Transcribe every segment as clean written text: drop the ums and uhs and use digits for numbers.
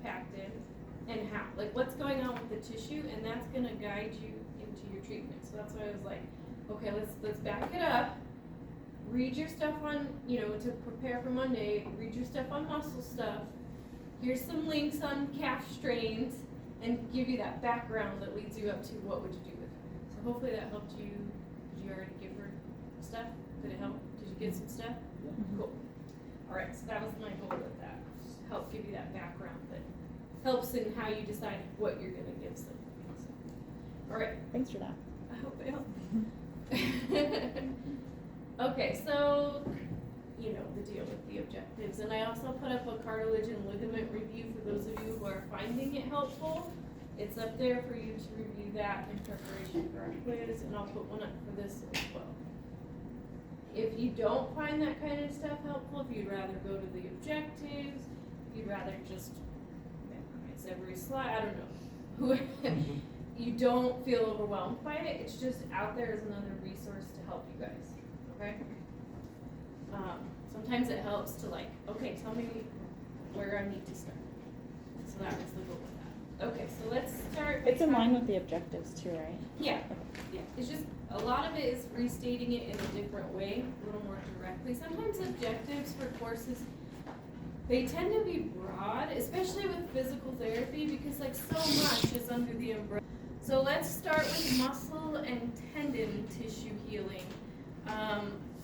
impacted and how, like what's going on with the tissue, and that's gonna guide you into your treatment. So that's why I was like, okay, let's back it up. Read your stuff on, to prepare for Monday, read your stuff on muscle stuff. Here's some links on calf strains, and give you that background that leads you up to what would you do with her. So hopefully that helped you. Did you already give her stuff? Did it help? Did you get some stuff? Yeah. Cool. All right, so that was my goal with that. Just help give you that background that helps in how you decide what you're gonna give them. So, all right. Thanks for that. I hope it helped. Okay, so the deal with the objectives, and I also put up a cartilage and ligament review for those of you who are finding it helpful. It's up there for you to review that in preparation for our quiz, and I'll put one up for this as well. If you don't find that kind of stuff helpful, if you'd rather go to the objectives, if you'd rather just memorize every slide, I don't know. You don't feel overwhelmed by it, it's just out there as another resource to help you guys. Okay? Sometimes it helps to okay, tell me where I need to start. So that was the goal with that. Okay, so let's start. It's in line with the objectives too, right? Yeah. Yeah. It's just a lot of it is restating it in a different way, a little more directly. Sometimes objectives for courses, they tend to be broad, especially with physical therapy, because so much is under the umbrella. So let's start with muscle and tendon tissue healing.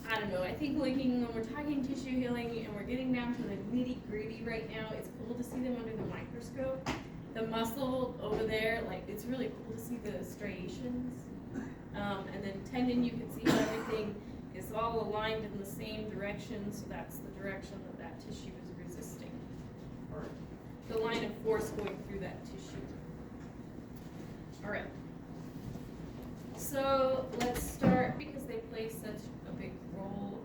I don't know, I think when we're talking tissue healing and we're getting down to the nitty gritty right now, it's cool to see them under the microscope. The muscle over there, it's really cool to see the striations. And then tendon, you can see how everything is all aligned in the same direction, so that's the direction that tissue is resisting, or the line of force going through that tissue. All right. So let's start, because they play such a big role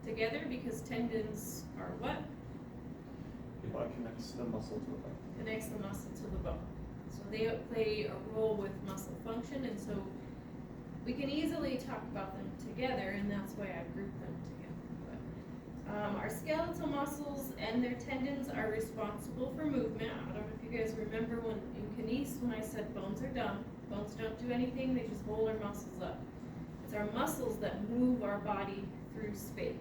together, because tendons are what? It connects the muscle to the bone. Connects the muscle to the bone. So they play a role with muscle function, and so we can easily talk about them together, and that's why I grouped them together. But, our skeletal muscles and their tendons are responsible for movement. I don't know if you guys remember when I said bones are dumb. Bones don't do anything, they just hold our muscles up. It's our muscles that move our body through space.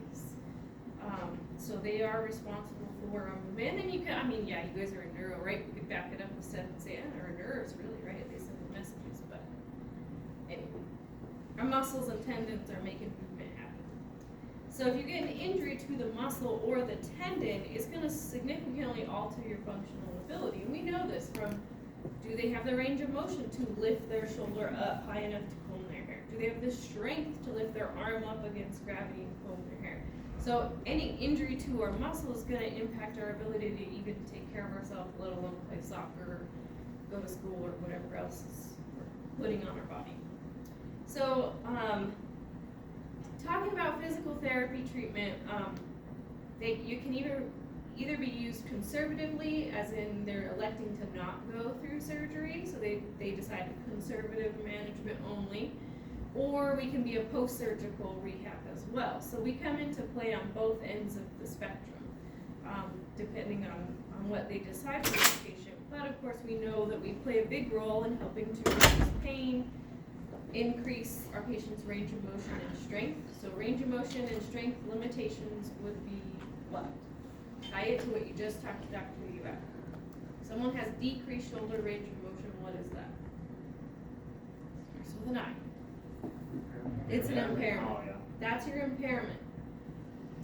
So they are responsible for our movement. And then you guys are in neuro, right? We could back it up instead and say, our nerves really, right? They send the messages, but anyway. Our muscles and tendons are making movement happen. So if you get an injury to the muscle or the tendon, it's going to significantly alter your functional ability. And we know this from, do they have the range of motion to lift their shoulder up high enough to comb their hair? Do they have the strength to lift their arm up against gravity and comb their hair? So any injury to our muscle is going to impact our ability to even take care of ourselves, let alone play soccer, go to school, or whatever else is we're putting on our body. So, talking about physical therapy treatment, you can either be used conservatively, as in they're electing to not go through surgery, so they decide conservative management only, or we can be a post-surgical rehab as well. So we come into play on both ends of the spectrum, depending on what they decide for the patient. But of course, we know that we play a big role in helping to reduce pain, increase our patient's range of motion and strength. So range of motion and strength limitations would be what? Tie it to what you just talked to Dr. Yu about. Someone has decreased shoulder range of motion, what is that? Starts with an I. It's an impairment. Oh, yeah. That's your impairment.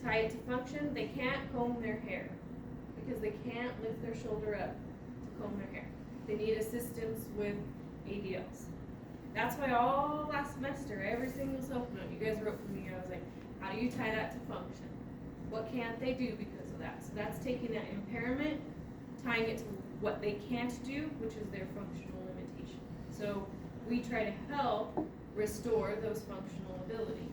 Tie it to function, they can't comb their hair because they can't lift their shoulder up to comb their hair. They need assistance with ADLs. That's why all last semester, every single self-note you guys wrote for me, I was like, how do you tie that to function? What can't they do because of that? So that's taking that impairment, tying it to what they can't do, which is their functional limitation. So we try to help restore those functional abilities.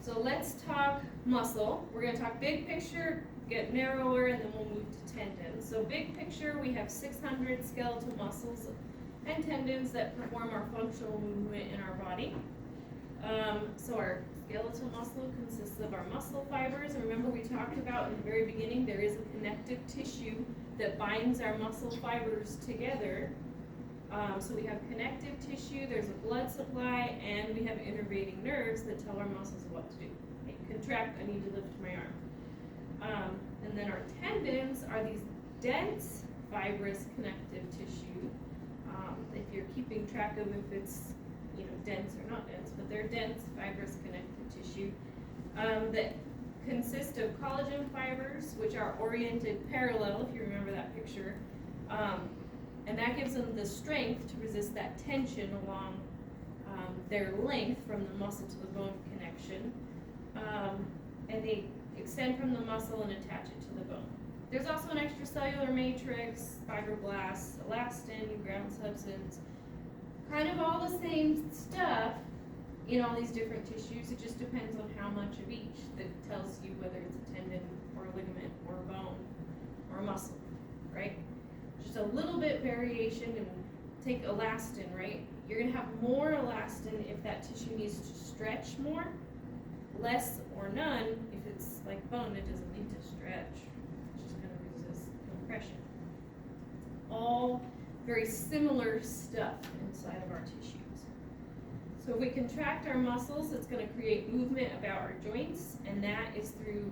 So let's talk muscle. We're going to talk big picture, get narrower, and then we'll move to tendons. So big picture, we have 600 skeletal muscles and tendons that perform our functional movement in our body. So our skeletal muscle consists of our muscle fibers, and remember we talked about in the very beginning, there is a connective tissue that binds our muscle fibers together. So we have connective tissue, there's a blood supply, and we have innervating nerves that tell our muscles what to do. Hey, contract, I need to lift my arm. And then our tendons are these dense fibrous connective tissue. If you're keeping track of if it's dense or not dense, but they're dense fibrous connective tissue that consist of collagen fibers, which are oriented parallel, if you remember that picture. And that gives them the strength to resist that tension along their length from the muscle to the bone connection. And they extend from the muscle and attach it to the bone. There's also an extracellular matrix, fibroblasts, elastin, ground substance, kind of all the same stuff in all these different tissues. It just depends on how much of each that tells you whether it's a tendon or a ligament or a bone or a muscle, right? Just a little bit variation. And take elastin, right? You're gonna have more elastin if that tissue needs to stretch more, less or none if it's like bone, it doesn't need to stretch. It's just gonna resist compression. All very similar stuff inside of our tissues. So if we contract our muscles, it's going to create movement about our joints, and that is through,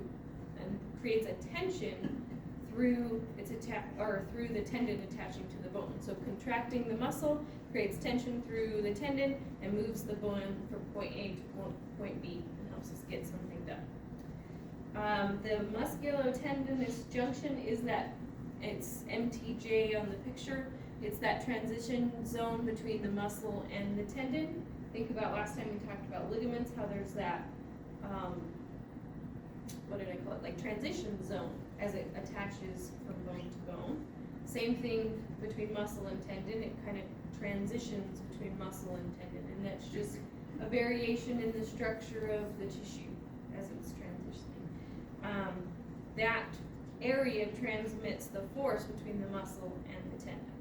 and creates a tension through through the tendon attaching to the bone. So contracting the muscle creates tension through the tendon and moves the bone from point A to point B and helps us get something done. The musculotendinous junction is that, it's MTJ on the picture. It's that transition zone between the muscle and the tendon. Think about last time we talked about ligaments, how there's that, what did I call it, like transition zone as it attaches from bone to bone. Same thing between muscle and tendon, it kind of transitions between muscle and tendon, and that's just a variation in the structure of the tissue as it's transitioning. That area transmits the force between the muscle and the tendon.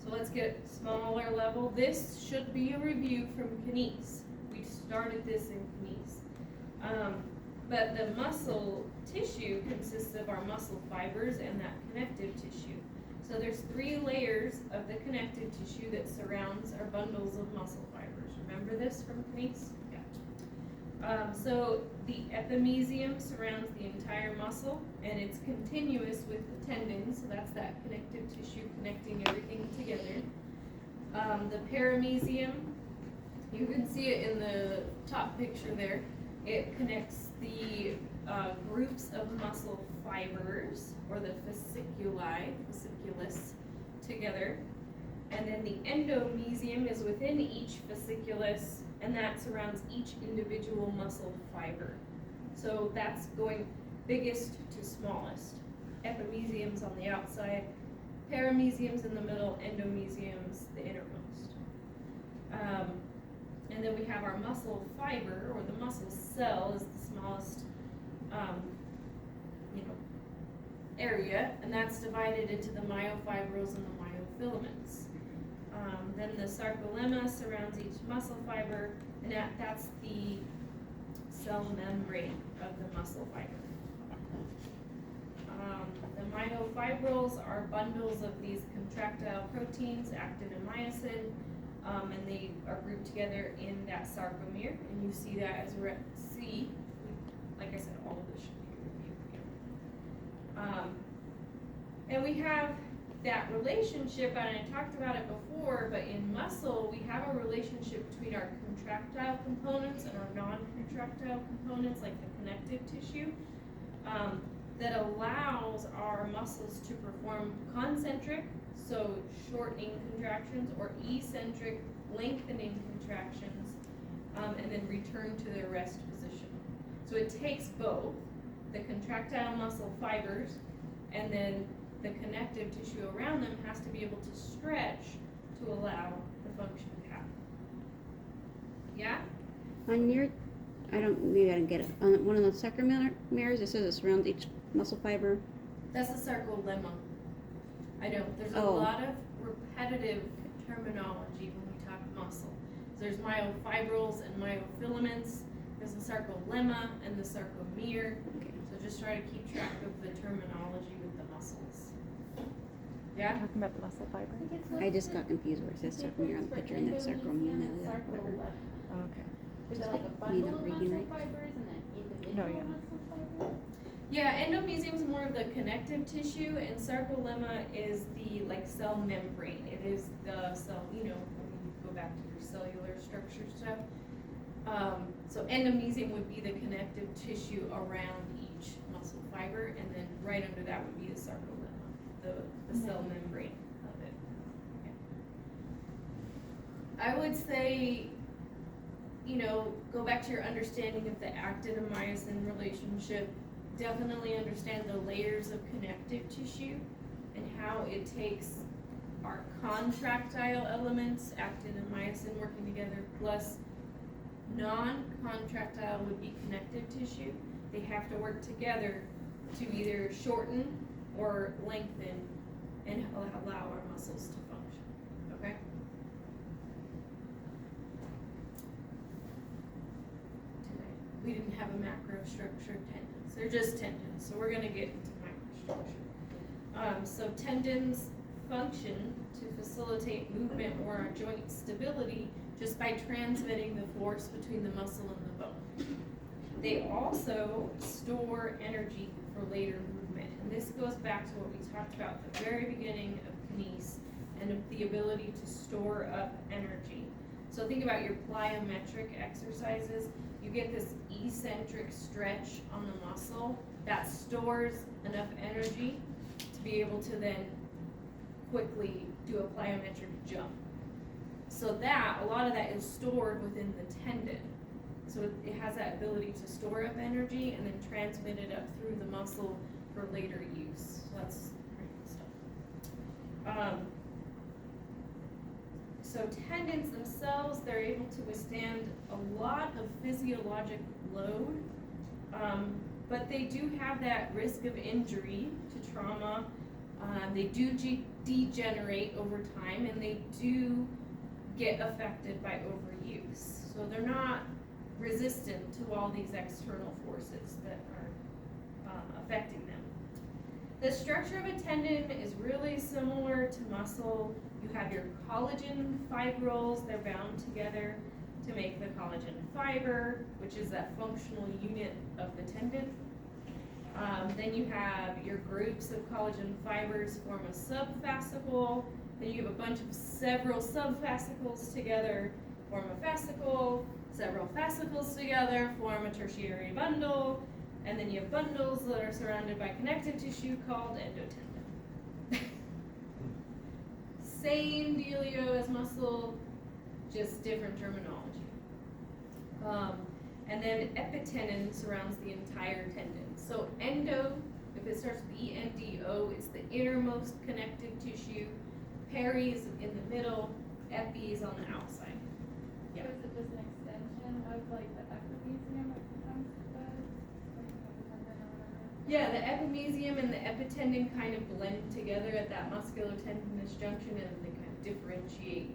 So let's get smaller level. This should be a review from kines. We started this in kines. But the muscle tissue consists of our muscle fibers and that connective tissue. So there's 3 layers of the connective tissue that surrounds our bundles of muscle fibers. Remember this from kines? Yeah. So the epimysium surrounds the entire muscle, and it's continuous with the tendon, so that's that connective tissue connecting everything together. The paramysium, you can see it in the top picture there. It connects the groups of muscle fibers, or the fasciculus, together. And then the endomysium is within each fasciculus, and that surrounds each individual muscle fiber. So that's going biggest to smallest. Epimysium's on the outside, paramysium's in the middle, endomysium's the innermost. And then we have our muscle fiber, or the muscle cell is the smallest area, and that's divided into the myofibrils and the myofilaments. Then the sarcolemma surrounds each muscle fiber, and that's the cell membrane of the muscle fiber. The myofibrils are bundles of these contractile proteins, actin and myosin, and they are grouped together in that sarcomere, and you see that as C. Like I said, all of this should be reviewed here. And we have that relationship, and I talked about it before, but in muscle, we have a relationship between our contractile components and our non-contractile components, like the connective tissue, that allows our muscles to perform concentric, so shortening contractions, or eccentric, lengthening contractions, and then return to their rest position. So it takes both the contractile muscle fibers, and then the connective tissue around them has to be able to stretch to allow the function to happen. Yeah? On your, maybe I don't get it. On one of the sarcomeres, it says it surrounds each muscle fiber. That's a sarcolemma. I know, there's a Oh. lot of repetitive terminology when we talk muscle. There's myofibrils and myofilaments. There's the sarcolemma and the sarcomere. Okay. So just try to keep track of the terminology with the muscles. Yeah? Talking about the muscle fiber. I just got confused where it says sarcomere on the picture and that's sarcomere. Oh, okay. Is it like a Me bundle not of reading muscle right. fibers and then individual No, yeah. muscle fibers? Yeah, endomysium is more of the connective tissue, and sarcolemma is the like cell membrane. It is the cell, when you go back to your cellular structure stuff. So endomysium would be the connective tissue around each muscle fiber, and then right under that would be the sarcolemma, the cell membrane of it. Okay. I would say, go back to your understanding of the actin and myosin relationship. Definitely understand the layers of connective tissue and how it takes our contractile elements, actin and myosin working together, plus non-contractile would be connective tissue. They have to work together to either shorten or lengthen and allow our muscles to function, okay? We didn't have a macrostructure tendons. They're just tendons, so we're gonna get into microstructure. So tendons function to facilitate movement or our joint stability just by transmitting the force between the muscle and the bone. They also store energy for later movement, and this goes back to what we talked about at the very beginning of kinese and of the ability to store up energy. So think about your plyometric exercises. You get this eccentric stretch on the muscle that stores enough energy to be able to then quickly do a plyometric jump. So that, a lot of that is stored within the tendon. So it has that ability to store up energy and then transmit it up through the muscle for later use. So that's pretty good stuff. So tendons themselves, they're able to withstand a lot of physiologic load, but they do have that risk of injury to trauma. They do degenerate over time, and they do get affected by overuse. So they're not resistant to all these external forces that are affecting them. The structure of a tendon is really similar to muscle. You have your collagen fibrils, they're bound together to make the collagen fiber, which is that functional unit of the tendon. Then you have your groups of collagen fibers form a subfascicle. Then you have a bunch of several subfascicles together, form a fascicle. Several fascicles together form a tertiary bundle. And then you have bundles that are surrounded by connective tissue called endotendon. Same dealio as muscle, just different terminology. And then epitendon surrounds the entire tendon. So endo, if it starts with E-N-D-O, it's the innermost connective tissue. Peri is in the middle, epi is on the outside. Yeah. So is it just an extension of like the epimysium that becomes the tendon or whatever? Yeah, the epimysium and the epitendon kind of blend together at that musculotendinous junction, and they kind of differentiate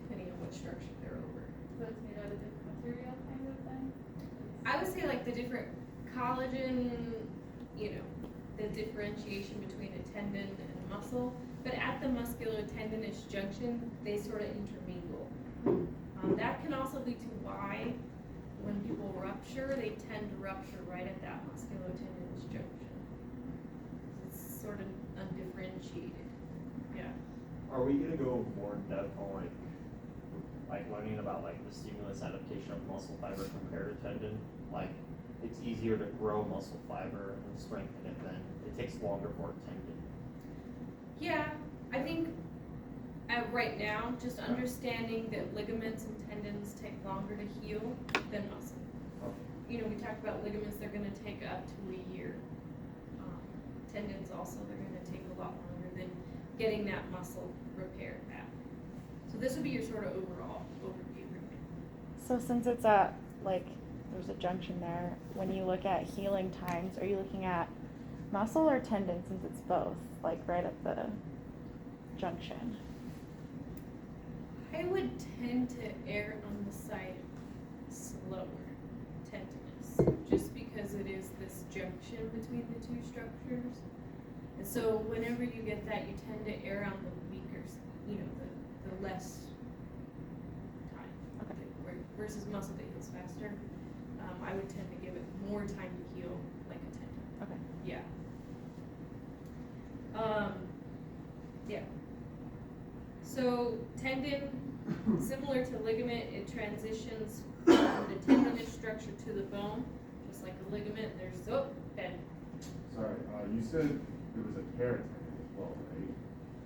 depending on what structure they're over. So it's made out of different material kind of thing? I would say like the different collagen, the differentiation between a tendon and a muscle, but at the musculotendinous junction, they sort of intermingle. That can also lead to why when people rupture, they tend to rupture right at that musculotendinous junction. It's sort of undifferentiated. Yeah. Are we gonna go more in depth on like learning about like the stimulus adaptation of muscle fiber compared to tendon? Like it's easier to grow muscle fiber and strengthen it than it takes longer for a tendon. Yeah, I think right now, just understanding that ligaments and tendons take longer to heal than muscle. Okay. We talked about ligaments, they're gonna take up to a year. Tendons also, they're gonna take a lot longer than getting that muscle repaired back. So this would be your sort of overall overview. So since it's there's a junction there, when you look at healing times, are you looking at muscle or tendon since it's both, like right at the junction? I would tend to err on the side slower tendinous, just because it is this junction between the two structures. And so whenever you get that, you tend to err on the weaker, the less time. Okay. Versus muscle that heals faster, I would tend to give it more time to heal like a tendon. Okay. Yeah. Yeah. So tendon, similar to ligament, it transitions from the tendinous structure to the bone, just like a ligament. There's bend. Sorry, you said there was a paratendon as well, right?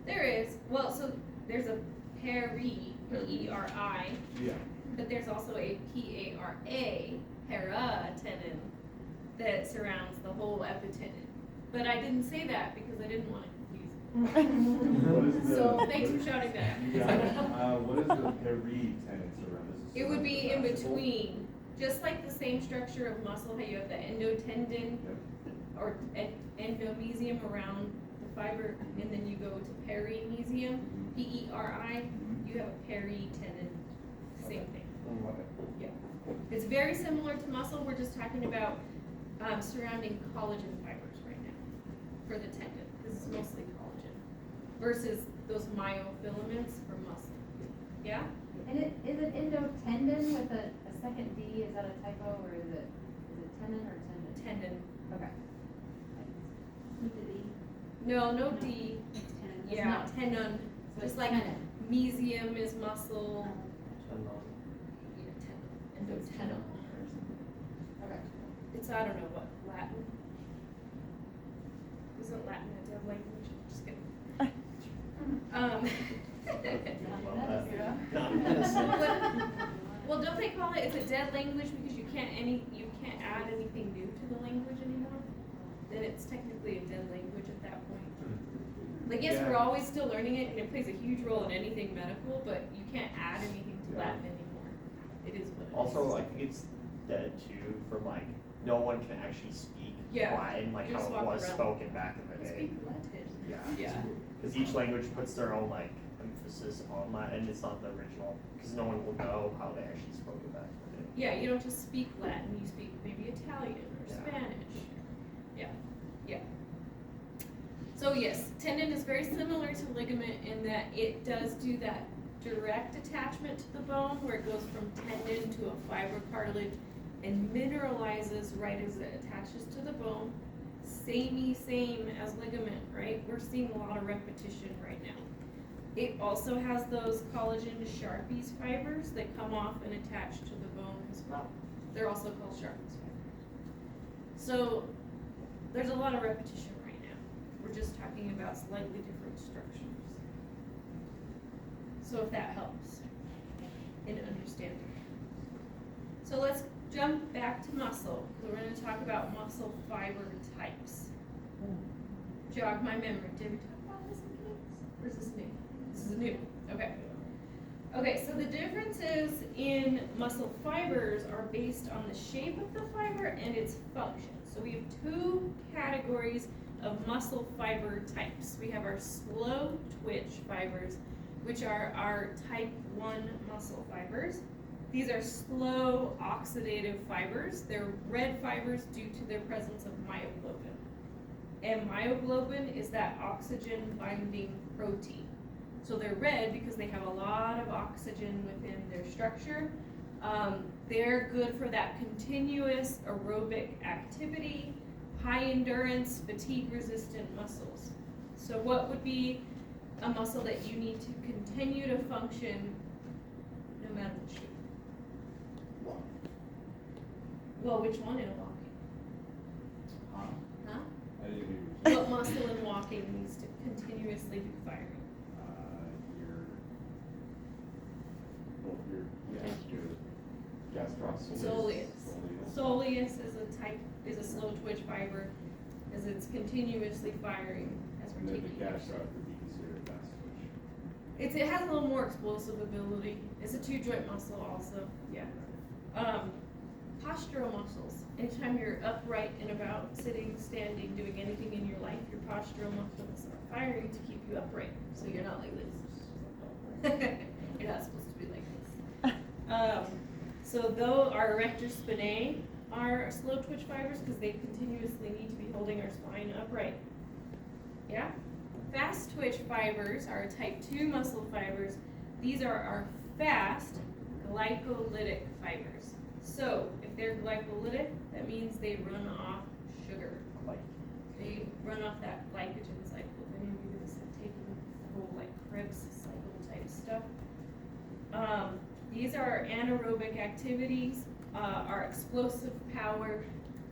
There is. Well, so there's a P-E-R-I, Yeah. but there's also a P-A-R-A, paratendon, that surrounds the whole epitendon. But I didn't say that because I didn't want to confuse What it. is the? So thanks for shouting that. Yeah. What is the peritendon surround? It would be in between, just like the same structure of muscle, how you have the endotendon Yep. or endomysium around the fiber, and then you go to perimysium, P-E-R-I, you have a peritendon, same thing. Okay. It's very similar to muscle, we're just talking about surrounding collagen fibers right now for the tendon. This is mostly collagen versus those myofilaments for muscle. Yeah? And is it endotendon with a second D, is that a typo, or is it tendon or tendon? Tendon. Okay. With the D? No D. It's tendon. It's Yeah, not- tendon. So Just it's like tendon. mesium is muscle. Tendon. Yeah, tendon. Endotendon. Okay. It's, I don't know what, Latin? Isn't Latin a dead language? Just kidding. Well, that's Yeah. not medicine. Well, don't they call it, it's a dead language because you can't add anything new to the language anymore? Then it's technically a dead language at that point. Like, yes, we're Yeah. always still learning it and it plays a huge role in anything medical, but you can't add anything to Yeah. Latin anymore. It is what it is. Also, I think it's dead too from like, no one can actually speak Yeah. Latin like You how just it walk was around. spoken back in the day. Speak Latin. Yeah. Yeah. Because each language puts their own like emphasis on Latin, it's not the original, because no one will know how they actually spoke it back in the day. Yeah, you don't just speak Latin, you speak maybe Italian or Yeah. Spanish. Yeah, yeah. So yes, tendon is very similar to ligament in that it does do that direct attachment to the bone where it goes from tendon to a fibrocartilage and mineralizes right as it attaches to the bone. Same as ligament, right? We're seeing a lot of repetition right now. It also has those collagen Sharpies fibers that come off and attach to the bone as well. They're also called Sharpies fibers. So there's a lot of repetition right now. We're just talking about slightly different structures. So if that helps in understanding. So let's jump back to muscle. We're going to talk about muscle fiber types. Jog my memory. Did we talk about this in class? Or is this new? This is new. Okay. Okay, so the differences in muscle fibers are based on the shape of the fiber and its function. So we have two categories of muscle fiber types. We have our slow twitch fibers, which are our type 1 muscle fibers. These are slow oxidative fibers. They're red fibers due to their presence of myoglobin. And myoglobin is that oxygen binding protein. So they're red because they have a lot of oxygen within their structure. They're good for that continuous aerobic activity, high endurance, fatigue resistant muscles. So what would be a muscle that you need to continue to function no matter the shape? Well, which one in walking? Huh? I didn't hear you. What muscle in walking needs to continuously be firing? Your gastrocnemius. Soleus. Soleus is a slow twitch fiber, as it's continuously firing as And we're then the taking action. gastroc would be considered fast twitch. It has a little more explosive ability. It's a 2-joint muscle also, yeah. Postural muscles. Anytime you're upright and about, sitting, standing, doing anything in your life, your postural muscles are firing to keep you upright, so you're not like this. You're not supposed to be like this. So though our erector spinae are slow twitch fibers because they continuously need to be holding our spine upright. Yeah? Fast twitch fibers are type 2 muscle fibers. These are our fast glycolytic fibers. So if they're glycolytic, that means they run off sugar. They run off that glycogen cycle. If any of you guys have taken the whole like Krebs cycle type stuff. These are anaerobic activities, are explosive power,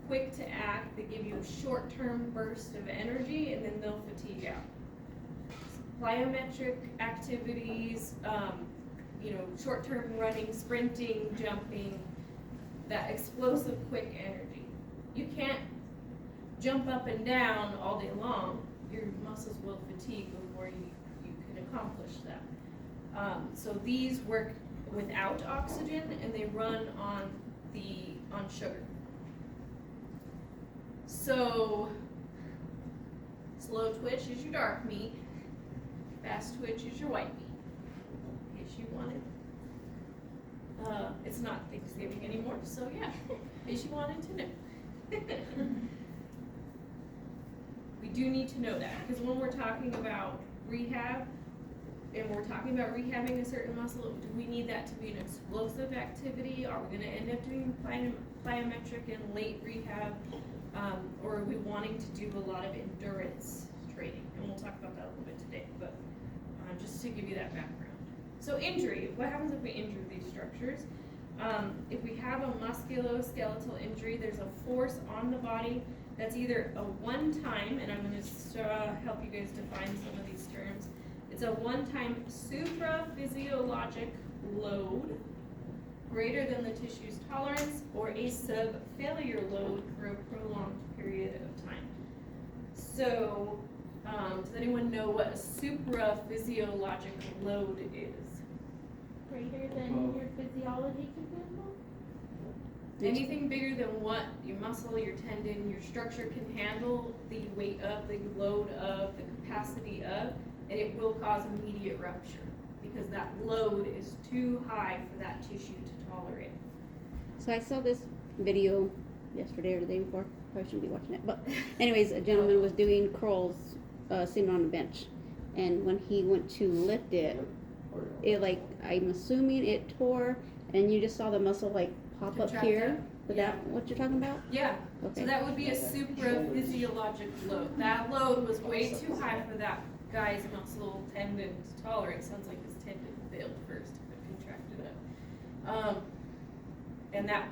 quick to act. They give you a short-term burst of energy and then they'll fatigue out. Plyometric activities, short-term running, sprinting, jumping, that explosive quick energy. You can't jump up and down all day long. Your muscles will fatigue before you can accomplish that. So these work without oxygen and they run on sugar. So slow twitch is your dark meat, fast twitch is your white meat. In case you wanted. It's not Thanksgiving anymore, so yeah, in case you wanted to know. We do need to know that because when we're talking about rehab, and we're talking about rehabbing a certain muscle, do we need that to be an explosive activity? Are we going to end up doing plyometric in late rehab? Or are we wanting to do a lot of endurance training? And we'll talk about that a little bit today, but just to give you that background. So injury, what happens if we injure these structures? If we have a musculoskeletal injury, there's a force on the body that's either a one-time, and I'm going to help you guys define some of these terms. It's a one-time supraphysiologic load greater than the tissue's tolerance or a sub-failure load for a prolonged period of time. So, does anyone know what a supraphysiologic load is? Greater than your physiology can handle? Anything bigger than what your muscle, your tendon, your structure can handle, the weight of, the load of, the capacity of, and it will cause immediate rupture because that load is too high for that tissue to tolerate. So I saw this video yesterday or the day before. Probably shouldn't be watching it, but anyways, a gentleman was doing curls, sitting on a bench, and when he went to lift it, I'm assuming it tore, and you just saw the muscle like pop Contract up here. up. Is Yeah. that what you're talking about? Yeah, Okay. so that would be a supraphysiologic load. That load was way too high for that guy's muscle tendon to tolerate. Sounds like his tendon failed first if it contracted up.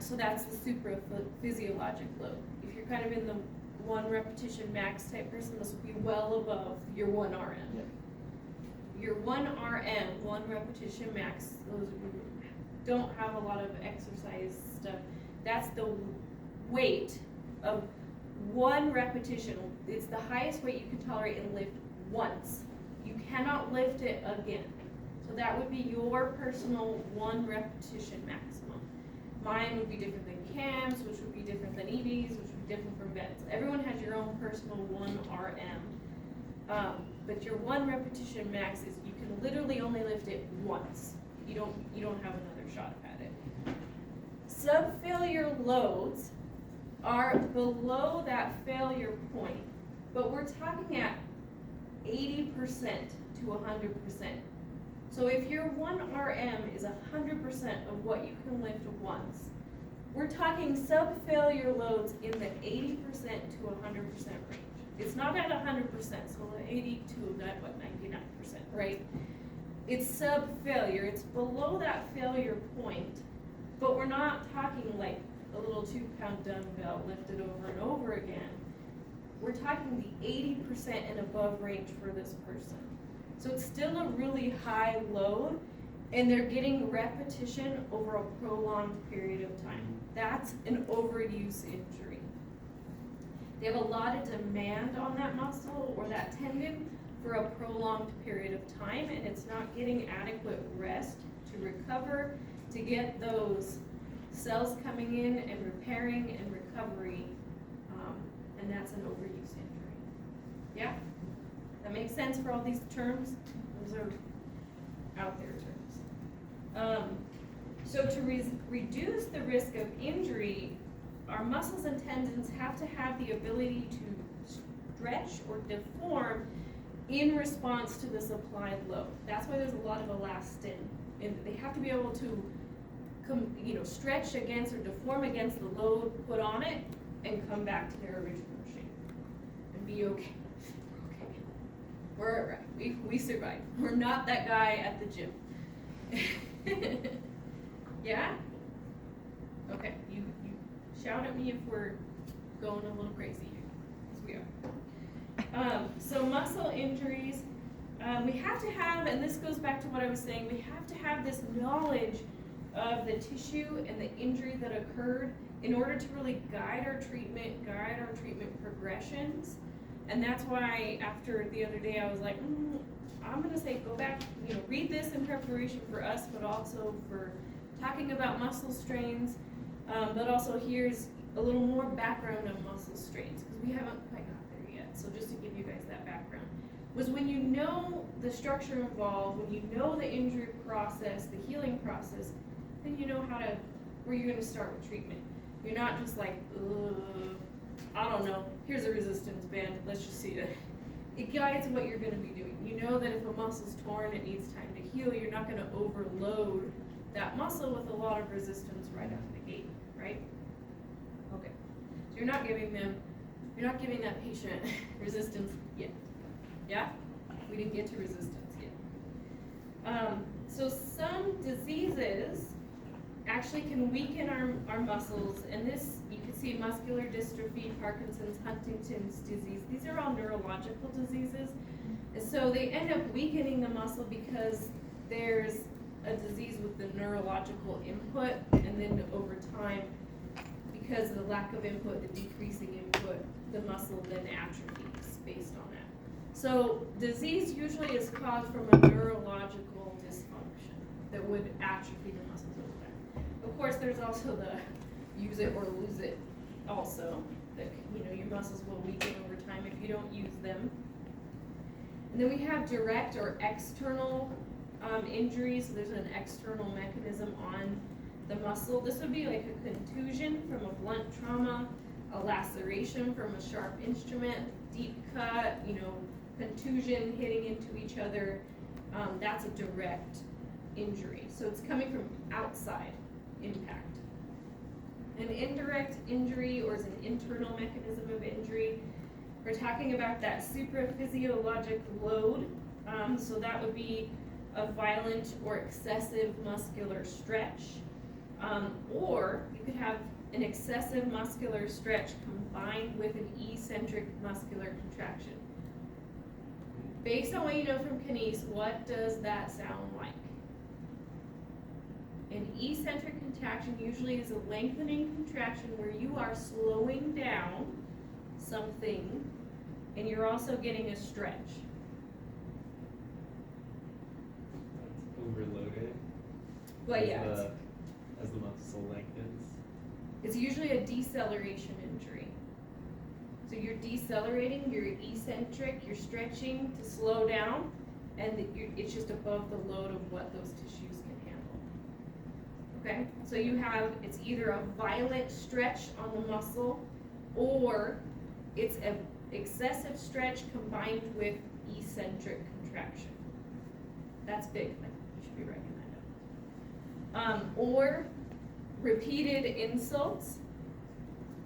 So that's the supraphysiologic load. If you're kind of in the 1 repetition max type person, this would be well above your 1 RM. Yeah. Your 1 RM, 1 repetition max, those who don't have a lot of exercise stuff, that's the weight of 1 repetition. It's the highest weight you can tolerate and lift once. You cannot lift it again. So that would be your personal 1 repetition maximum. Mine would be different than Cam's, which would be different than Evie's, which would be different from Ben's. Everyone has your own personal 1 RM. But your 1 repetition max is you can literally only lift it once. You don't have another shot at it. Sub-failure loads are below that failure point, but we're talking at 80% to 100%. So if your 1 RM is 100% of what you can lift once, we're talking sub-failure loads in the 80% to 100% range. It's not at 100%, so 80 to 99%, right? It's sub-failure, it's below that failure point, but we're not talking like a little 2-pound dumbbell lifted over and over again. We're talking the 80% and above range for this person. So it's still a really high load, and they're getting repetition over a prolonged period of time. That's an overuse injury. They have a lot of demand on that muscle or that tendon for a prolonged period of time, and it's not getting adequate rest to recover, to get those cells coming in and repairing and recovery, and that's an overuse injury. Yeah? That makes sense for all these terms? Those are out there terms. So to reduce the risk of injury, our muscles and tendons have to have the ability to stretch or deform in response to this applied load. That's why there's a lot of elastin. And they have to be able to stretch against or deform against the load put on it and come back to their original shape and be okay. Okay. We're all right. We survived. We're not that guy at the gym. Yeah? Okay. You shout at me if we're going a little crazy here, because we are. So muscle injuries, we have to have, and this goes back to what I was saying, we have to have this knowledge of the tissue and the injury that occurred in order to really guide our treatment progressions. And that's why after the other day I was like, I'm gonna say go back, read this in preparation for us, but also for talking about muscle strains. But also here's a little more background on muscle strains, because we haven't quite got there yet. So just to give you guys that background, was when you know the structure involved, when you know the injury process, the healing process, then you know where you're gonna start with treatment. You're not just like, I don't know, here's a resistance band, let's just see it. It guides what you're gonna be doing. You know that if a muscle's torn, it needs time to heal. You're not gonna overload that muscle with a lot of resistance right out of the gate, right? Okay, so you're not giving that patient resistance yet. Yeah? We didn't get to resistance yet. So some diseases actually can weaken our muscles, and this, you can see muscular dystrophy, Parkinson's, Huntington's disease. These are all neurological diseases. And so they end up weakening the muscle because there's a disease with the neurological input, and then over time, because of the lack of input, the decreasing input, the muscle then atrophies based on that. So disease usually is caused from a neurological dysfunction that would atrophy the muscles over time. Of course, there's also the use it or lose it also, that your muscles will weaken over time if you don't use them. And then we have direct or external injuries. So there's an external mechanism on the muscle. This would be like a contusion from a blunt trauma, a laceration from a sharp instrument, deep cut, contusion hitting into each other. That's a direct injury. So it's coming from outside impact. An indirect injury, or is an internal mechanism of injury, we're talking about that supraphysiologic load. So that would be a violent or excessive muscular stretch. Or you could have an excessive muscular stretch combined with an eccentric muscular contraction. Based on what you know from kinese, what does that sound like? An eccentric contraction usually is a lengthening contraction where you are slowing down something and you're also getting a stretch. That's overloaded. Well, yeah. As the muscle lengthens. It's usually a deceleration injury. So you're decelerating, you're eccentric, you're stretching to slow down, and it's just above the load of what those tissues can handle. Okay? So it's either a violent stretch on the muscle, or it's an excessive stretch combined with eccentric contraction. That's big. You should be writing that down. Or repeated insults.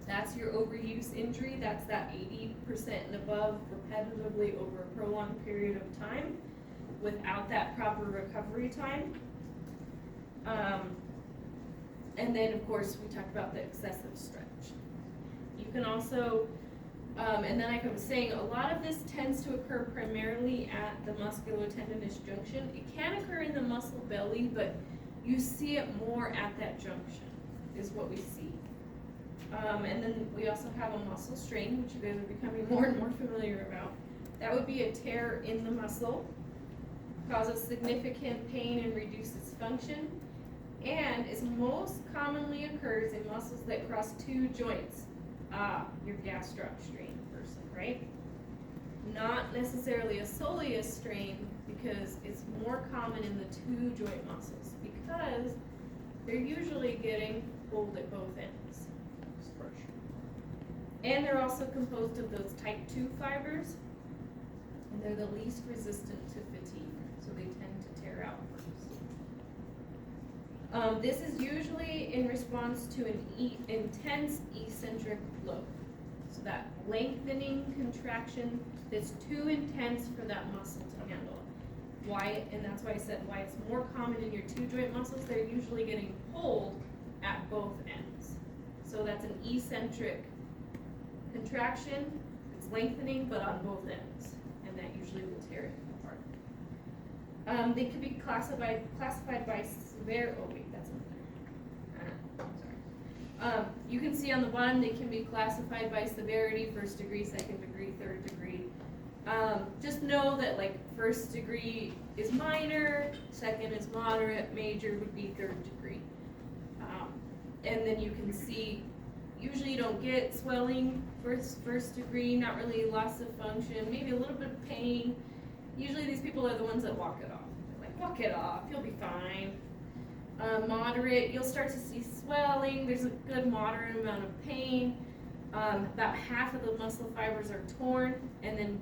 That's your overuse injury. That's that 80% and above repetitively over a prolonged period of time without that proper recovery time. And then, of course, we talked about the excessive stretch. You can also, and then like I was saying, a lot of this tends to occur primarily at the musculotendinous junction. It can occur in the muscle belly, but you see it more at that junction, is what we see. And then we also have a muscle strain, which you guys are becoming more and more familiar about. That would be a tear in the muscle, causes significant pain and reduces function, and is most commonly occurs in muscles that cross two joints. Your gastroc strain person, right? not necessarily a soleus strain because it's more common in the two joint muscles because they're usually getting pulled at both ends. And they're also composed of those type 2 fibers, and they're the least resistant to fatigue, so they tend to tear out first. This is usually in response to an intense eccentric load. So that lengthening contraction that's too intense for that muscle to handle. Why, and that's why I said why it's more common in your two joint muscles, they're usually getting pulled at both ends. So that's an eccentric contraction, it's lengthening, but on both ends, and that usually will tear it apart. They could be classified by severe. Oh wait, that's not there. Sorry. You can see on the bottom they can be classified by severity: first degree, second degree, third degree. Just know that like first degree is minor, second is moderate, major would be third degree. And then you can see. Usually you don't get swelling first degree, not really loss of function, maybe a little bit of pain. Usually these people are the ones that walk it off. They're like, walk it off, you'll be fine. Moderate, you'll start to see swelling. There's a good moderate amount of pain. About half of the muscle fibers are torn. And then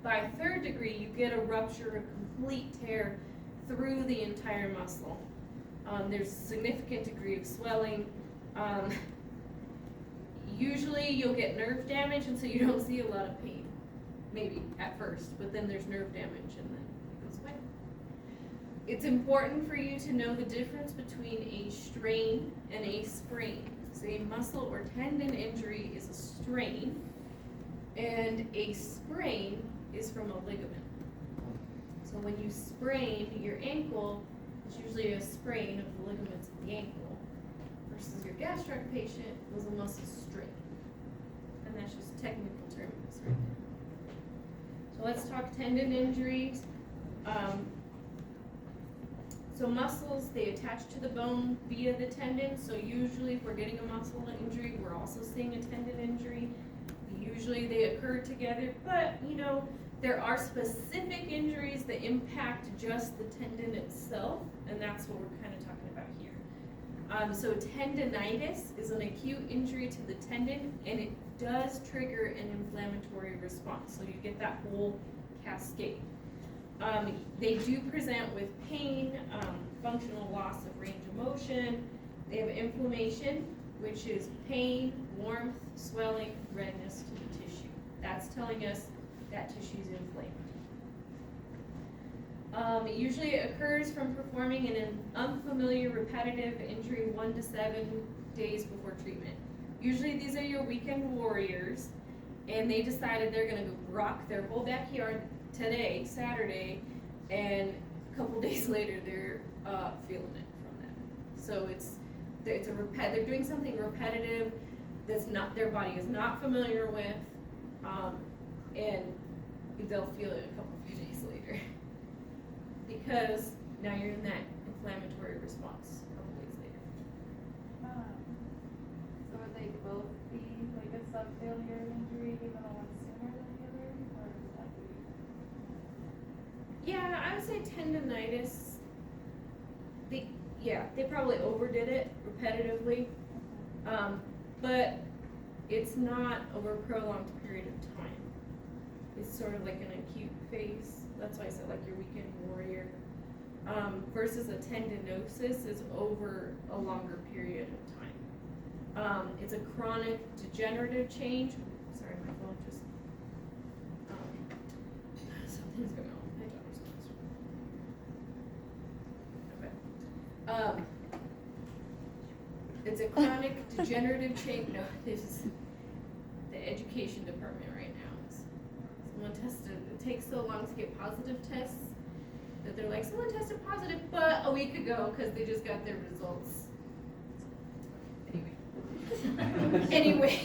by third degree, you get a rupture, a complete tear through the entire muscle. There's a significant degree of swelling. Usually you'll get nerve damage, and so you don't see a lot of pain, maybe at first, but then there's nerve damage and then it goes away. It's important for you to know the difference between a strain and a sprain. So a muscle or tendon injury is a strain, and a sprain is from a ligament. So when you sprain your ankle, it's usually a sprain of the ligaments of the ankle. Versus your gastric patient was a muscle strain. And that's just technical terms right there. So let's talk tendon injuries. So muscles, they attach to the bone via the tendon. So usually if we're getting a muscle injury, we're also seeing a tendon injury. Usually they occur together, but you know, there are specific injuries that impact just the tendon itself, and that's what we're kind of talking about here. So tendinitis is an acute injury to the tendon, and it does trigger an inflammatory response. So you get that whole cascade. They do present with pain, functional loss of range of motion. They have inflammation, which is pain, warmth, swelling, redness to the tissue. That's telling us that tissue is inflamed. Usually it occurs from performing an unfamiliar repetitive injury 1 to 7 days before treatment. Usually these are your weekend warriors, and they decided they're going to go rock their whole backyard today, Saturday, and a couple days later they're feeling it from that. So they're doing something repetitive that's not their body is not familiar with, and they'll feel it a couple few days later. Because now you're in that inflammatory response a couple days later. So would they both be like a subfailure injury, even though one's sooner than the other, or would that be? Yeah, I would say tendinitis. They probably overdid it repetitively, but it's not over a prolonged period of time. It's sort of like an acute phase. That's why I said like your weekend warrior. Versus a tendinosis is over a longer period of time. It's a chronic degenerative change. Sorry, my phone just something's going on. My daughter's okay. It's a chronic degenerative change. No, this is the education department right now. Someone tested. It takes so long to get positive tests that they're like, someone tested positive, but a week ago because they just got their results. Anyway.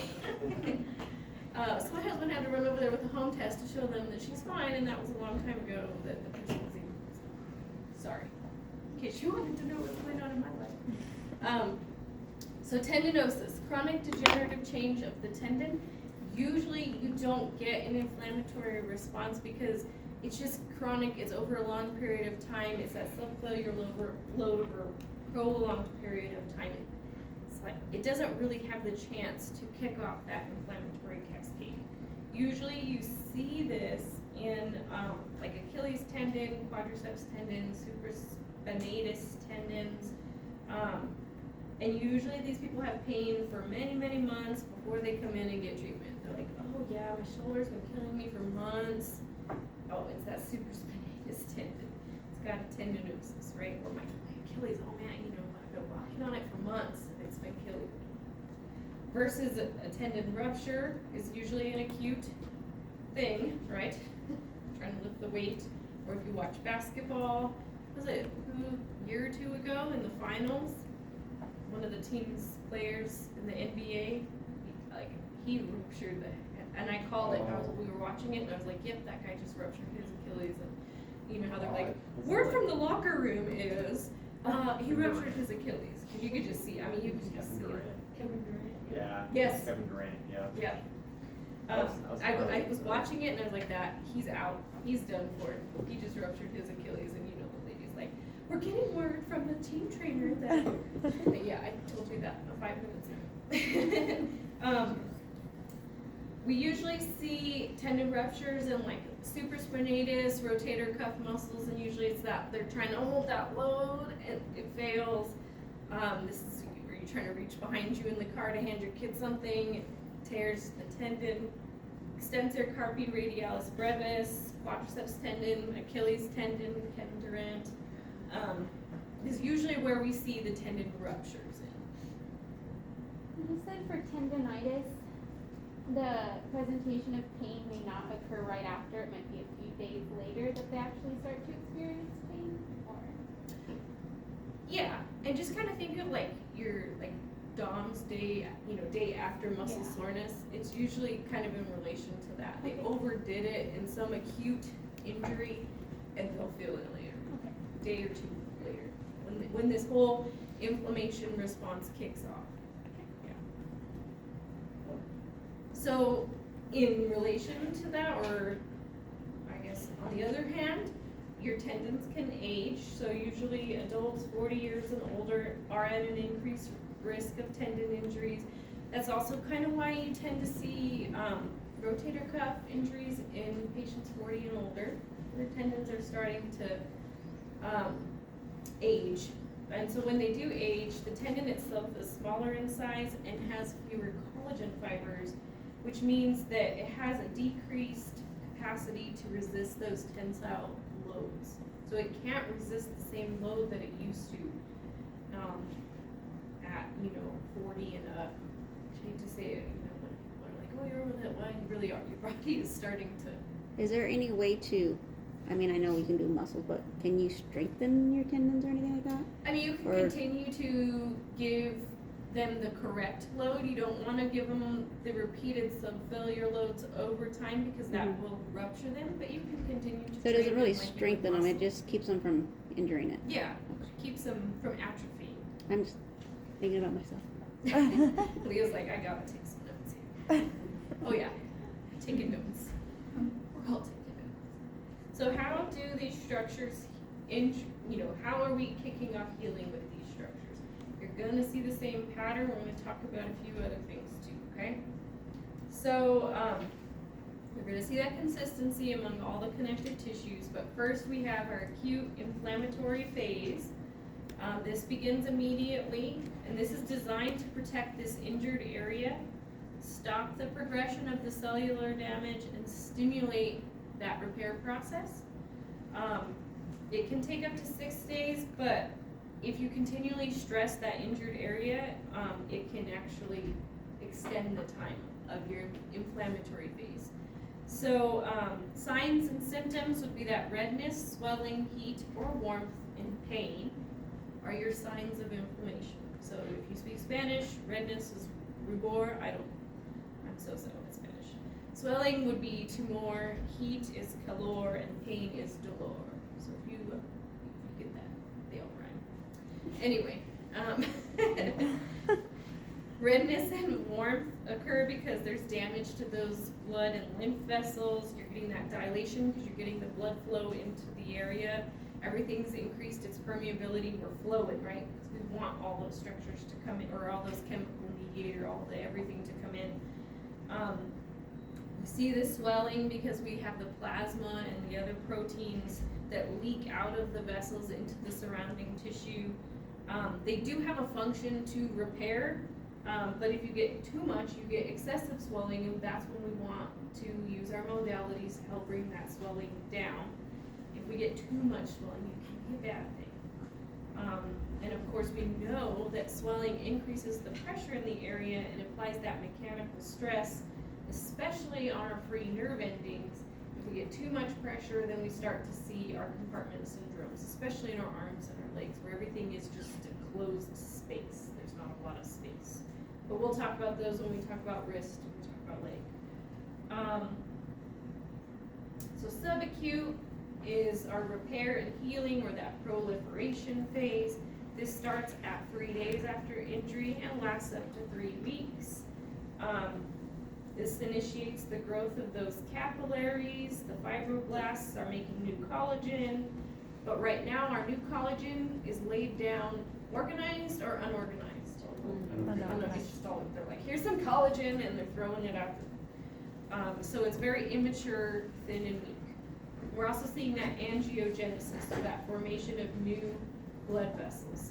So my husband had to run over there with a home test to show them that she's fine, and that was a long time ago that the person was even. Sorry. In case you wanted to know what's going on in my life. So tendinosis, chronic degenerative change of the tendon, usually you don't get an inflammatory response because it's just chronic, it's over a long period of time, it's that subcellular load over a prolonged period of time. It's like, it doesn't really have the chance to kick off that inflammatory cascade. Usually you see this in like Achilles tendon, quadriceps tendon, supraspinatus tendons, and usually these people have pain for many, many months before they come in and get treatment. They're like, oh yeah, my shoulder's been killing me for months. Oh, it's that supraspinatus tendon. It's got a tendinosis, right? Or my Achilles, oh man, you know, I've been walking on it for months. It's been killing me. Versus a tendon rupture is usually an acute thing, right? Trying to lift the weight. Or if you watch basketball, was it a year or two ago in the finals? One of the team's players in the NBA, he ruptured and I called it. We were watching it, and I was like, "Yep, that guy just ruptured his Achilles." And you know how they're like, "Word from the locker room is he ruptured his Achilles." You could just see. I mean, you could just see it. Kevin Durant. Yeah. Yes. Kevin Durant, yeah. Yeah. I was watching it, and I was like, "That he's out. He's done for. He just ruptured his Achilles." And you know, the lady's like, "We're getting word from the team trainer that." Yeah, I told you that 5 minutes ago. We usually see tendon ruptures in like supraspinatus, rotator cuff muscles, and usually it's that they're trying to hold that load and it fails. This is where you're trying to reach behind you in the car to hand your kid something, it tears the tendon. Extensor carpi radialis brevis, quadriceps tendon, Achilles tendon, Kevin Durant, is usually where we see the tendon ruptures in. You said for tendonitis, the presentation of pain may not occur right after. It might be a few days later that they actually start to experience pain. Or Yeah, and just kind of think of like your Dom's day, day after muscle Yeah. soreness. It's usually kind of in relation to that. They Okay. overdid it in some acute injury, and they'll feel it later, okay. day or two later, when this whole inflammation response kicks off. Yeah. So, in relation to that, or I guess on the other hand, your tendons can age. So usually adults 40 years and older are at an increased risk of tendon injuries. That's also kind of why you tend to see rotator cuff injuries in patients 40 and older. Their tendons are starting to age. And so when they do age, the tendon itself is smaller in size and has fewer collagen fibers, which means that it has a decreased capacity to resist those tensile loads. So it can't resist the same load that it used to at 40 and up. I hate to say it, when people are like, "Oh, you're over that line," you really are. Your body is starting to. Is there any way to, I mean, I know we can do muscle, but can you strengthen your tendons or anything like that? I mean, you can Or- continue to give them the correct load. You don't want to give them the repeated subcellular loads over time because that Mhm. will rupture them. But you can continue to. So it doesn't train really them like you would strengthen them, it muscle. just keeps them from injuring it. Yeah, keeps them from atrophying. I'm just thinking about myself. Leah's like, I gotta take some notes here. Oh yeah, taking notes. We're all taking notes. So how do these structures, how are we kicking off healing with these structures? You're gonna see the same pattern. We're gonna talk about a few other things too, okay? So, you're gonna see that consistency among all the connective tissues, but first we have our acute inflammatory phase. This begins immediately, and this is designed to protect this injured area, stop the progression of the cellular damage, and stimulate that repair process. It can take up to 6 days, but if you continually stress that injured area, it can actually extend the time of your inflammatory phase. So signs and symptoms would be that redness, swelling, heat, or warmth, and pain are your signs of inflammation. So if you speak Spanish, redness is rubor. I'm so with Spanish. Swelling would be tumor, heat is calor, and pain is dolor. So if you get that, they all rhyme. Anyway, redness and warmth occur because there's damage to those blood and lymph vessels. You're getting that dilation because you're getting the blood flow into the area. Everything's increased its permeability. We're flowing, right? Because we want all those structures to come in, or all those chemical mediator, everything to come in. We see this swelling because we have the plasma and the other proteins that leak out of the vessels into the surrounding tissue. They do have a function to repair, but if you get too much, you get excessive swelling, and that's when we want to use our modalities to help bring that swelling down. If we get too much swelling, it can be a bad thing. And of course, we know that swelling increases the pressure in the area and applies that mechanical stress, especially on our free nerve endings. If we get too much pressure, then we start to see our compartment syndromes, especially in our arms and our legs, where everything is just a closed space. There's not a lot of space. But we'll talk about those when we talk about wrist and we talk about leg. So subacute is our repair and healing, or that proliferation phase. This starts at 3 days after injury and lasts up to 3 weeks. This initiates the growth of those capillaries. The fibroblasts are making new collagen. But right now, our new collagen is laid down organized or unorganized. I don't know, it's just all, they're like, here's some collagen, and they're throwing it out. So it's very immature, thin, and weak. We're also seeing that angiogenesis, so that formation of new blood vessels.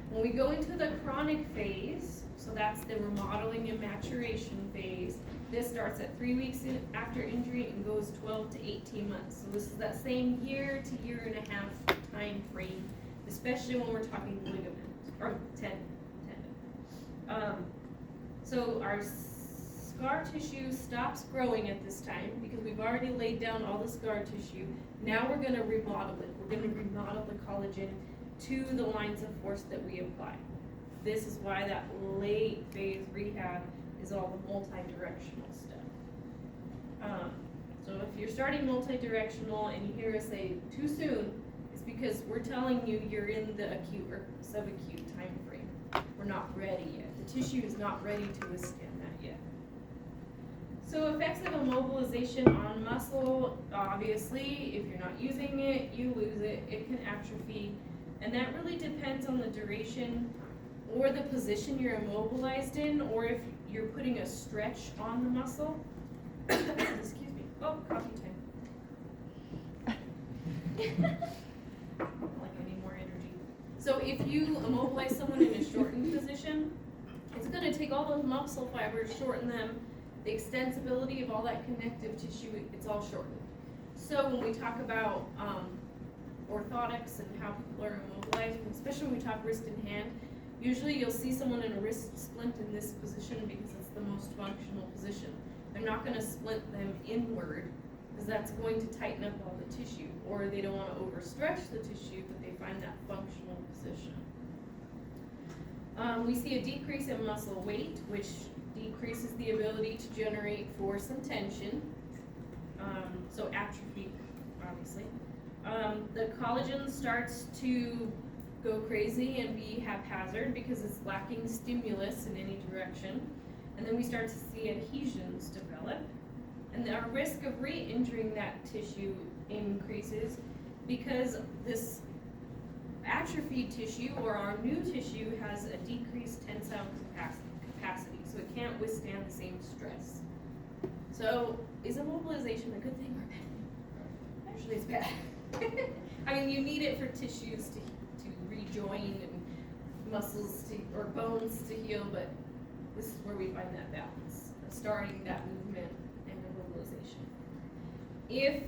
When we go into the chronic phase, so that's the remodeling and maturation phase, this starts at 3 weeks after injury and goes 12 to 18 months. So this is that same year to year and a half time frame, especially when we're talking ligament or tendon. So our scar tissue stops growing at this time because we've already laid down all the scar tissue. Now we're going to remodel it. We're going to remodel the collagen to the lines of force that we apply. This is why that late phase rehab is all the multi-directional stuff. So if you're starting multi-directional and you hear us say too soon, it's because we're telling you you're in the acute or subacute time frame. We're not ready yet. The tissue is not ready to withstand that yet. So effects of immobilization on muscle, obviously, if you're not using it, you lose it. It can atrophy, and that really depends on the duration or the position you're immobilized in, or if you're putting a stretch on the muscle. Excuse me. Oh, coffee time. Like I need more energy. So if you immobilize someone in a shortened position, it's going to take all those muscle fibers, shorten them. The extensibility of all that connective tissue, it's all shortened. So when we talk about orthotics and how people are immobilized, especially when we talk wrist and hand, usually you'll see someone in a wrist splint in this position because it's the most functional position. They're not going to splint them inward because that's going to tighten up all the tissue, or they don't want to overstretch the tissue, but they find that functional position. We see a decrease in muscle weight, which decreases the ability to generate force and tension. So atrophy, obviously. The collagen starts to go crazy and be haphazard because it's lacking stimulus in any direction. And then we start to see adhesions develop. And our risk of re-injuring that tissue increases because this atrophied tissue, or our new tissue, has a decreased tensile capacity, so it can't withstand the same stress. So is immobilization a good thing or bad? Actually, it's bad. I mean, you need it for tissues to rejoin and muscles or bones to heal, but this is where we find that balance of starting that movement and immobilization. If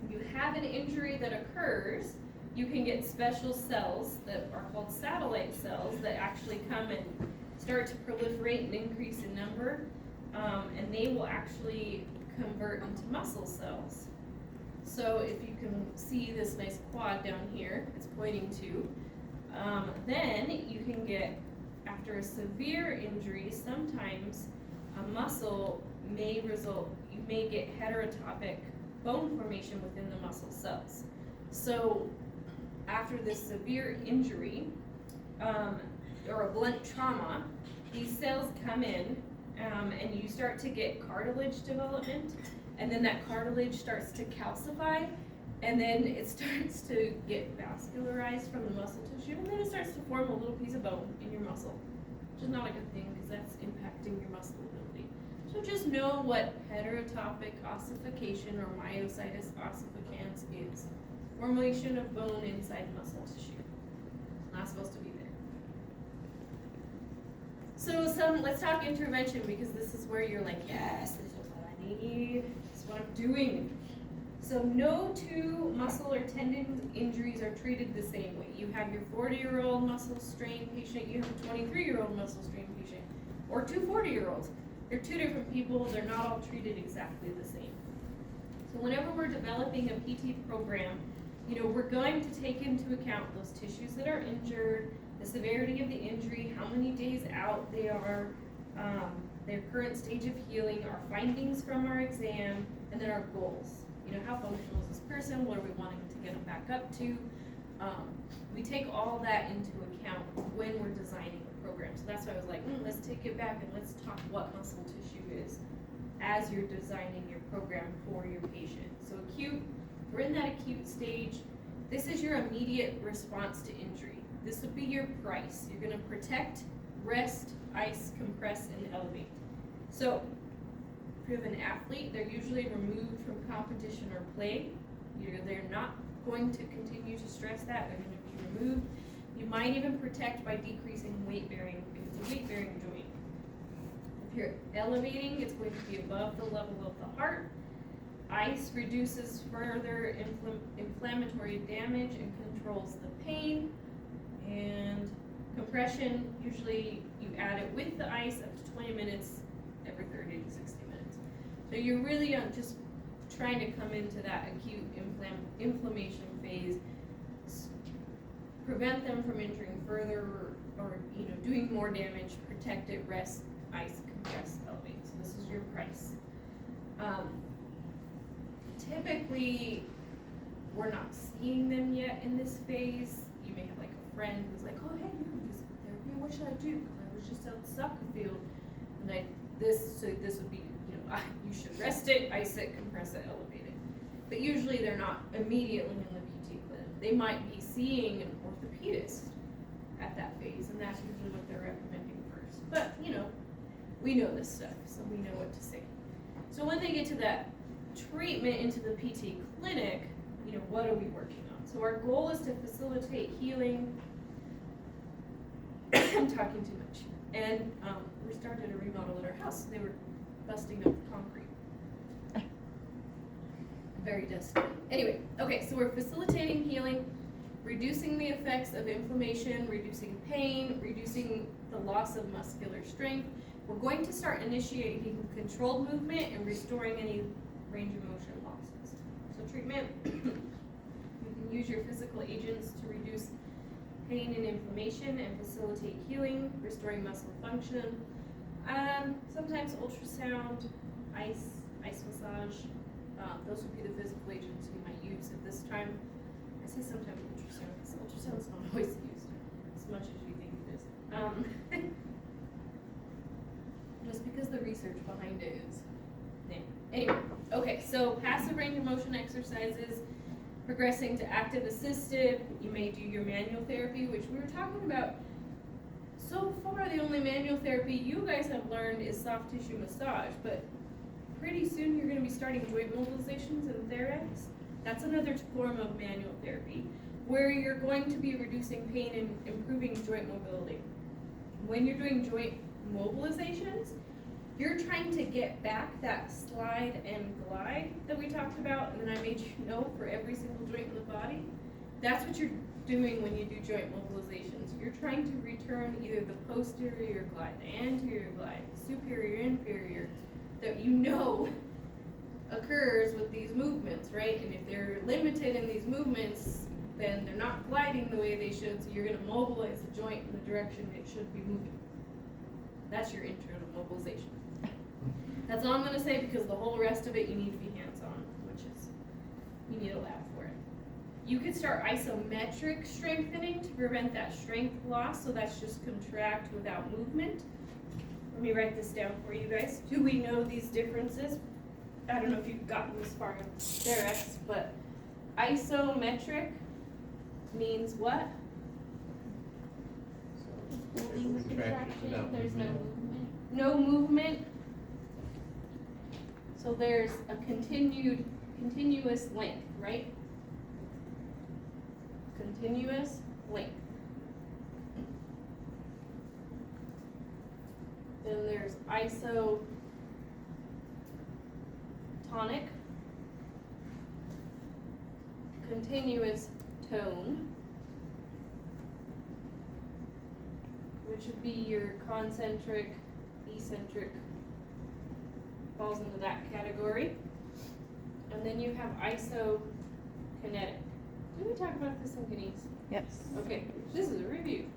you have an injury that occurs, you can get special cells that are called satellite cells that actually come and start to proliferate and increase in number, and they will actually convert into muscle cells. So if you can see this nice quad down here, it's pointing to, then you can get, after a severe injury, sometimes a muscle may result, you may get heterotopic bone formation within the muscle cells. So after this severe injury, or a blunt trauma, these cells come in, and you start to get cartilage development, and then that cartilage starts to calcify, and then it starts to get vascularized from the muscle tissue, and then it starts to form a little piece of bone in your muscle, which is not a good thing because that's impacting your muscle ability. So just know what heterotopic ossification or myositis ossificans is. Formation of bone inside muscle tissue. Not supposed to be there. So let's talk intervention, because this is where you're like, yes, this is what I need, this is what I'm doing. So no two muscle or tendon injuries are treated the same way. You have your 40-year-old muscle strain patient, you have a 23-year-old muscle strain patient, or two 40-year-olds. They're two different people, they're not all treated exactly the same. So whenever we're developing a PT program, we're going to take into account those tissues that are injured, the severity of the injury, how many days out they are, their current stage of healing, our findings from our exam, and then our goals. How functional is this person? What are we wanting to get them back up to? We take all that into account when we're designing a program. So that's why I was like, let's take it back and let's talk what muscle tissue is as you're designing your program for your patient. So acute, we're in that acute stage. This is your immediate response to injury. This would be your price. You're gonna protect, rest, ice, compress, and elevate. So if you have an athlete, they're usually removed from competition or play. They're not going to continue to stress that. They're going to be removed. You might even protect by decreasing weight bearing if it's a weight bearing joint. If you're elevating, it's going to be above the level of the heart. Ice reduces further inflammatory damage and controls the pain. And compression, usually you add it with the ice up to 20 minutes every 30 to 60 minutes. So you're really just trying to come into that acute inflammation phase, prevent them from injuring further or doing more damage, protect it, rest, ice, compress, elevate. So this is your price. Typically, we're not seeing them yet in this phase. You may have like a friend who's like, oh hey, you're in physical therapy, what should I do? Because I was just out the soccer field, and this would be, you should rest it, ice it, compress it, elevate it. But usually they're not immediately in the PT clinic. They might be seeing an orthopedist at that phase, and that's usually what they're recommending first. But, we know this stuff, so we know what to say. So when they get to that treatment into the PT clinic, what are we working on? So our goal is to facilitate healing. I'm talking too much. And we started a remodel at our house. They were busting up the concrete. Very dusty. Anyway, okay, so we're facilitating healing, reducing the effects of inflammation, reducing pain, reducing the loss of muscular strength. We're going to start initiating controlled movement and restoring any range of motion losses. So treatment, you can use your physical agents to reduce pain and inflammation and facilitate healing, restoring muscle function. Sometimes ultrasound, ice massage, those would be the physical agents you might use at this time. I say sometimes ultrasound, because ultrasound is not always used as much as you think it is. Just because the research behind it is anyway, okay, so passive range of motion exercises, progressing to active assisted. You may do your manual therapy, which we were talking about. So far, the only manual therapy you guys have learned is soft tissue massage, but pretty soon you're going to be starting joint mobilizations and Therex. That's another form of manual therapy, where you're going to be reducing pain and improving joint mobility. When you're doing joint mobilizations, you're trying to get back that slide and glide that we talked about, and then I made you know for every single joint in the body. That's what you're doing when you do joint mobilizations. You're trying to return either the posterior glide, the anterior glide, superior, inferior, that occurs with these movements, right? And if they're limited in these movements, then they're not gliding the way they should, so you're going to mobilize the joint in the direction it should be moving. That's your internal mobilization. That's all I'm going to say, because the whole rest of it you need to be hands-on, which is, you need a lab for it. You could start isometric strengthening to prevent that strength loss, so that's just contract without movement. let me write this down for you guys. Do we know these differences? I don't know if you've gotten this far in Therex, but isometric means what? Holding the Contraction contraction, without there's no movement. movement. No movement. So there's a continuous length, right? Continuous length. Then there's isotonic. Continuous tone, which would be your concentric, eccentric, falls into that category. And then you have isokinetic. Did we talk about this in kinese? Yes. Okay, this is a review.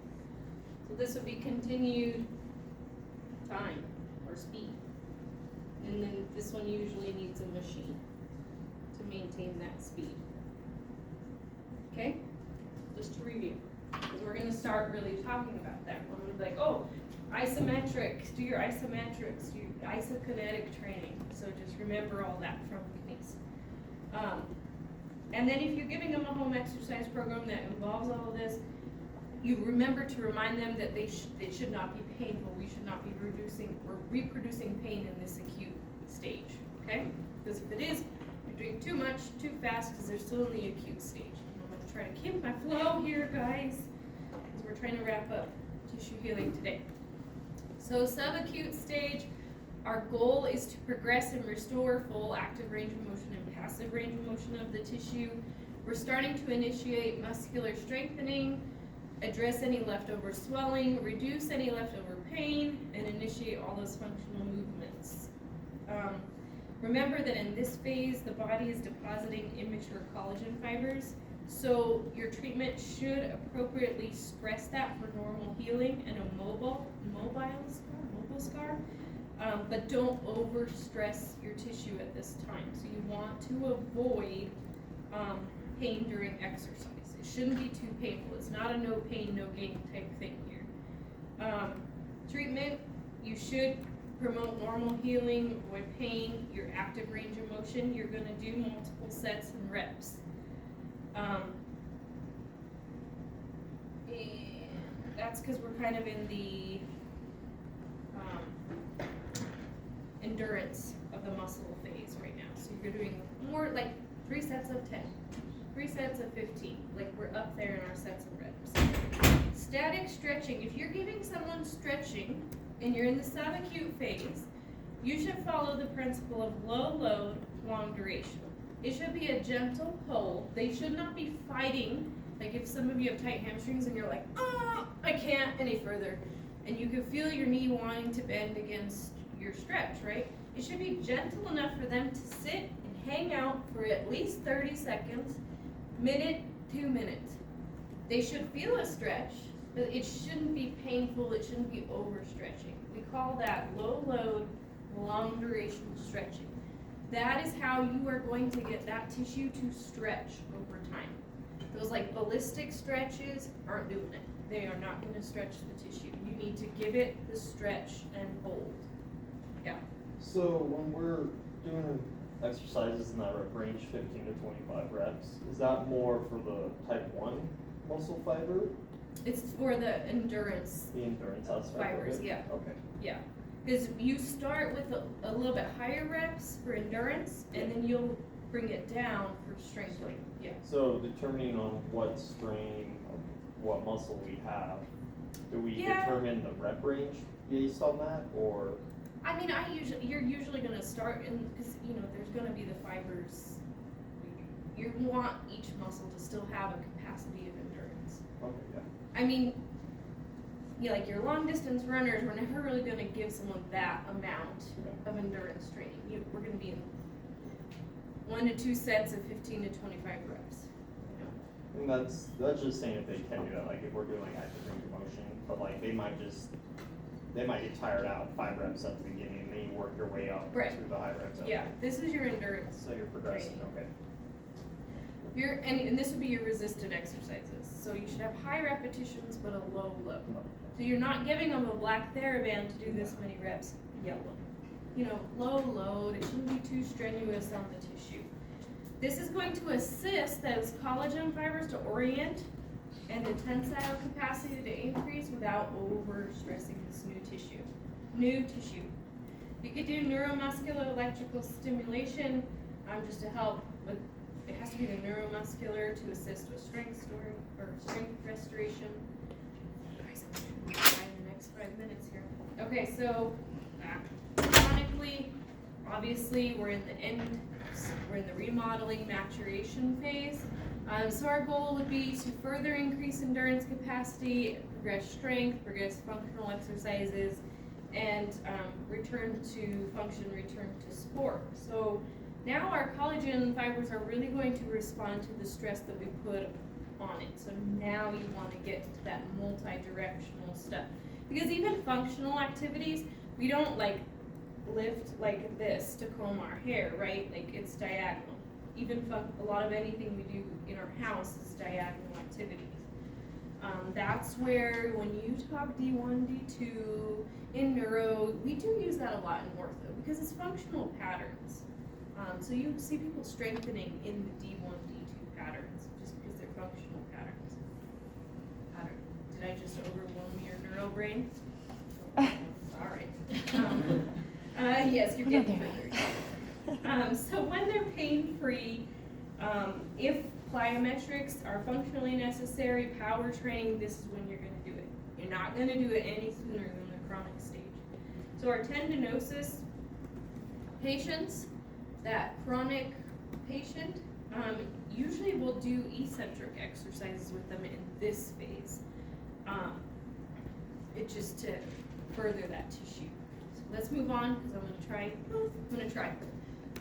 So this would be continued time or speed. And then this one usually needs a machine to maintain that speed. Okay, just to review, because we're gonna start really talking about that. We're gonna be like, oh, isometrics, do your isometrics, do your isokinetic training. So just remember all that from kinese. And then if you're giving them a home exercise program that involves all of this, you remember to remind them that they should not be painful. We should not be reproducing pain in this acute stage, okay? Because if it is, you're doing too much, too fast, because they're still in the acute stage. And I'm gonna try to keep my flow here, guys, because we're trying to wrap up tissue healing today. So subacute stage, our goal is to progress and restore full active range of motion and passive range of motion of the tissue. We're starting to initiate muscular strengthening, address any leftover swelling, reduce any leftover pain, and initiate all those functional movements. Remember that in this phase, the body is depositing immature collagen fibers, so your treatment should appropriately stress that for normal healing and a mobile scar, but don't overstress your tissue at this time. So you want to avoid pain during exercise. It shouldn't be too painful. It's not a no pain, no gain type thing here. Treatment, you should promote normal healing, avoid pain, your active range of motion. You're going to do multiple sets and reps. And that's because we're kind of in the endurance of the muscle phase right now. So you're doing more like 3 sets of 10, 3 sets of 15. Like we're up there in our sets of reps. Static stretching. If you're giving someone stretching and you're in the subacute phase, you should follow the principle of low load, long duration. It should be a gentle pull. They should not be fighting. Like if some of you have tight hamstrings and you're like, oh, I can't any further. And you can feel your knee wanting to bend against your stretch, right? It should be gentle enough for them to sit and hang out for at least 30 seconds, minute, 2 minutes. They should feel a stretch, but it shouldn't be painful. It shouldn't be overstretching. We call that low load, long duration stretching. That is how you are going to get that tissue to stretch over time. Those like ballistic stretches aren't doing it. They are not going to stretch the tissue. You need to give it the stretch and hold. Yeah. So when we're doing exercises in that rep range, 15 to 25 reps, is that more for the type 1 muscle fiber? It's for the endurance The endurance aspect fibers, of it? yeah. Okay. Yeah, because you start with a little bit higher reps for endurance, and then you'll bring it down for strengthening. Yeah. So determining on what strain, of what muscle we have, do we Yeah. determine the rep range based on that, or? I mean, you're usually gonna start in, because there's gonna be the fibers. You want each muscle to still have a capacity of endurance. Okay, yeah. I mean, like your long distance runners, we're never really gonna give someone that amount of endurance training. We're gonna be in 1 to 2 sets of 15 to 25 reps. And that's just saying if they can do that, like if we're doing like active range of motion, but like they might get tired out 5 reps at the beginning, and then you work your way up Right. through the high reps. Yeah, this is your endurance. So you're progressing, okay. And this would be your resisted exercises. So you should have high repetitions but a low load. So you're not giving them a black TheraBand to do this many reps, yellow. You know, low load, it shouldn't be too strenuous on the tissue. This is going to assist those collagen fibers to orient and the tensile capacity to increase without overstressing this new tissue. You could do neuromuscular electrical stimulation, just to help with, it has to be the neuromuscular to assist with strength restoration. In the next 5 minutes here. Okay, so chronically, obviously we're in the remodeling maturation phase. So our goal would be to further increase endurance capacity, progress strength, progress functional exercises, and return to function, return to sport. So now our collagen fibers are really going to respond to the stress that we put on it. So now you want to get to that multi-directional stuff. Because even functional activities, we don't like lift like this to comb our hair, right? Like it's diagonal. Even a lot of anything we do in our house is diagonal activities. That's where when you talk D1, D2, in neuro, we do use that a lot in ortho because it's functional patterns. So you see people strengthening in the D1, D2 patterns just because they're functional patterns. Did I just overwhelm your neuro brain? Sorry. Yes, you're getting further. So when they're pain-free, if plyometrics are functionally necessary, power training, this is when you're going to do it. You're not going to do it any sooner than the chronic stage. So our tendinosis patients, that chronic patient, usually we'll do eccentric exercises with them in this phase. It's just to further that tissue. So let's move on because I'm going to try.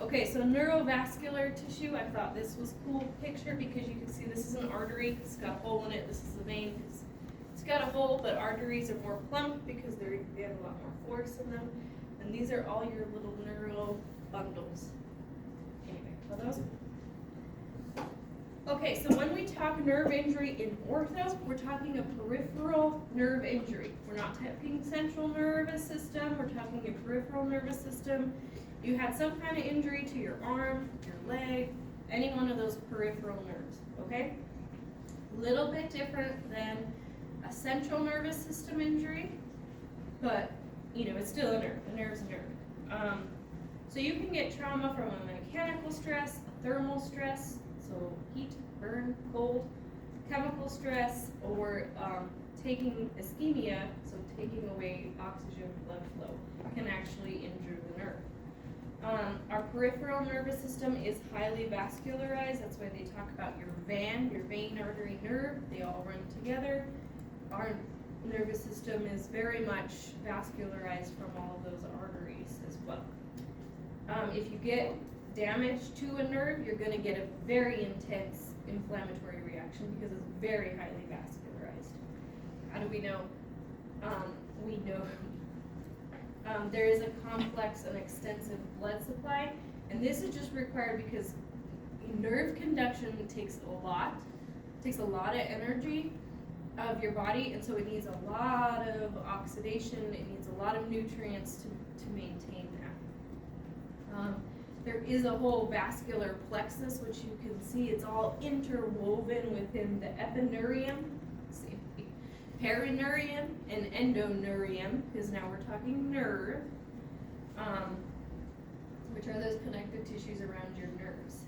Okay, so neurovascular tissue, I thought this was a cool picture because you can see this is an artery. It's got a hole in it. This is a vein. It's got a hole, but arteries are more plump because they have a lot more force in them. And these are all your little neural bundles. Anyway, are those? Okay, so when we talk nerve injury in ortho, we're talking a peripheral nerve injury. We're not talking central nervous system, we're talking a peripheral nervous system. You had some kind of injury to your arm, your leg, any one of those peripheral nerves, okay? Little bit different than a central nervous system injury, but you know, it's still a nerve. A nerve's a nerve. So you can get trauma from a mechanical stress, a thermal stress, so heat, burn, cold, chemical stress, or taking ischemia, so taking away oxygen blood flow, can actually injure the nerve. Our peripheral nervous system is highly vascularized. That's why they talk about your vein, artery, nerve. They all run together. Our nervous system is very much vascularized from all of those arteries as well. If you get damage to a nerve, you're going to get a very intense inflammatory reaction because it's very highly vascularized. How do we know? We know there is a complex and extensive blood supply, and this is just required because nerve conduction takes a lot of energy of your body, and so it needs a lot of oxidation, it needs a lot of nutrients to maintain that. There is a whole vascular plexus, which you can see it's all interwoven within the epineurium, perineurium, and endoneurium, because now we're talking nerve, which are those connective tissues around your nerves.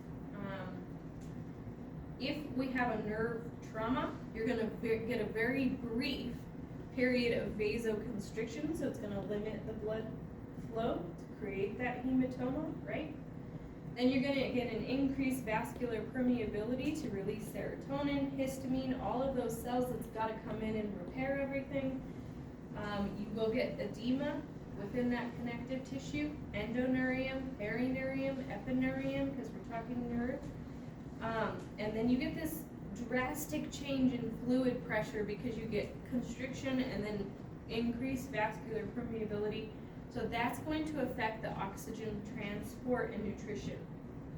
If we have a nerve trauma, you're going to get a very brief period of vasoconstriction, so it's going to limit the blood flow to create that hematoma, right? Then you're going to get an increased vascular permeability to release serotonin, histamine, all of those cells that's got to come in and repair everything. You will get edema within that connective tissue, endoneurium, perineurium, epineurium, because we're talking nerve. And then you get this drastic change in fluid pressure because you get constriction and then increased vascular permeability. So that's going to affect the oxygen transport and nutrition,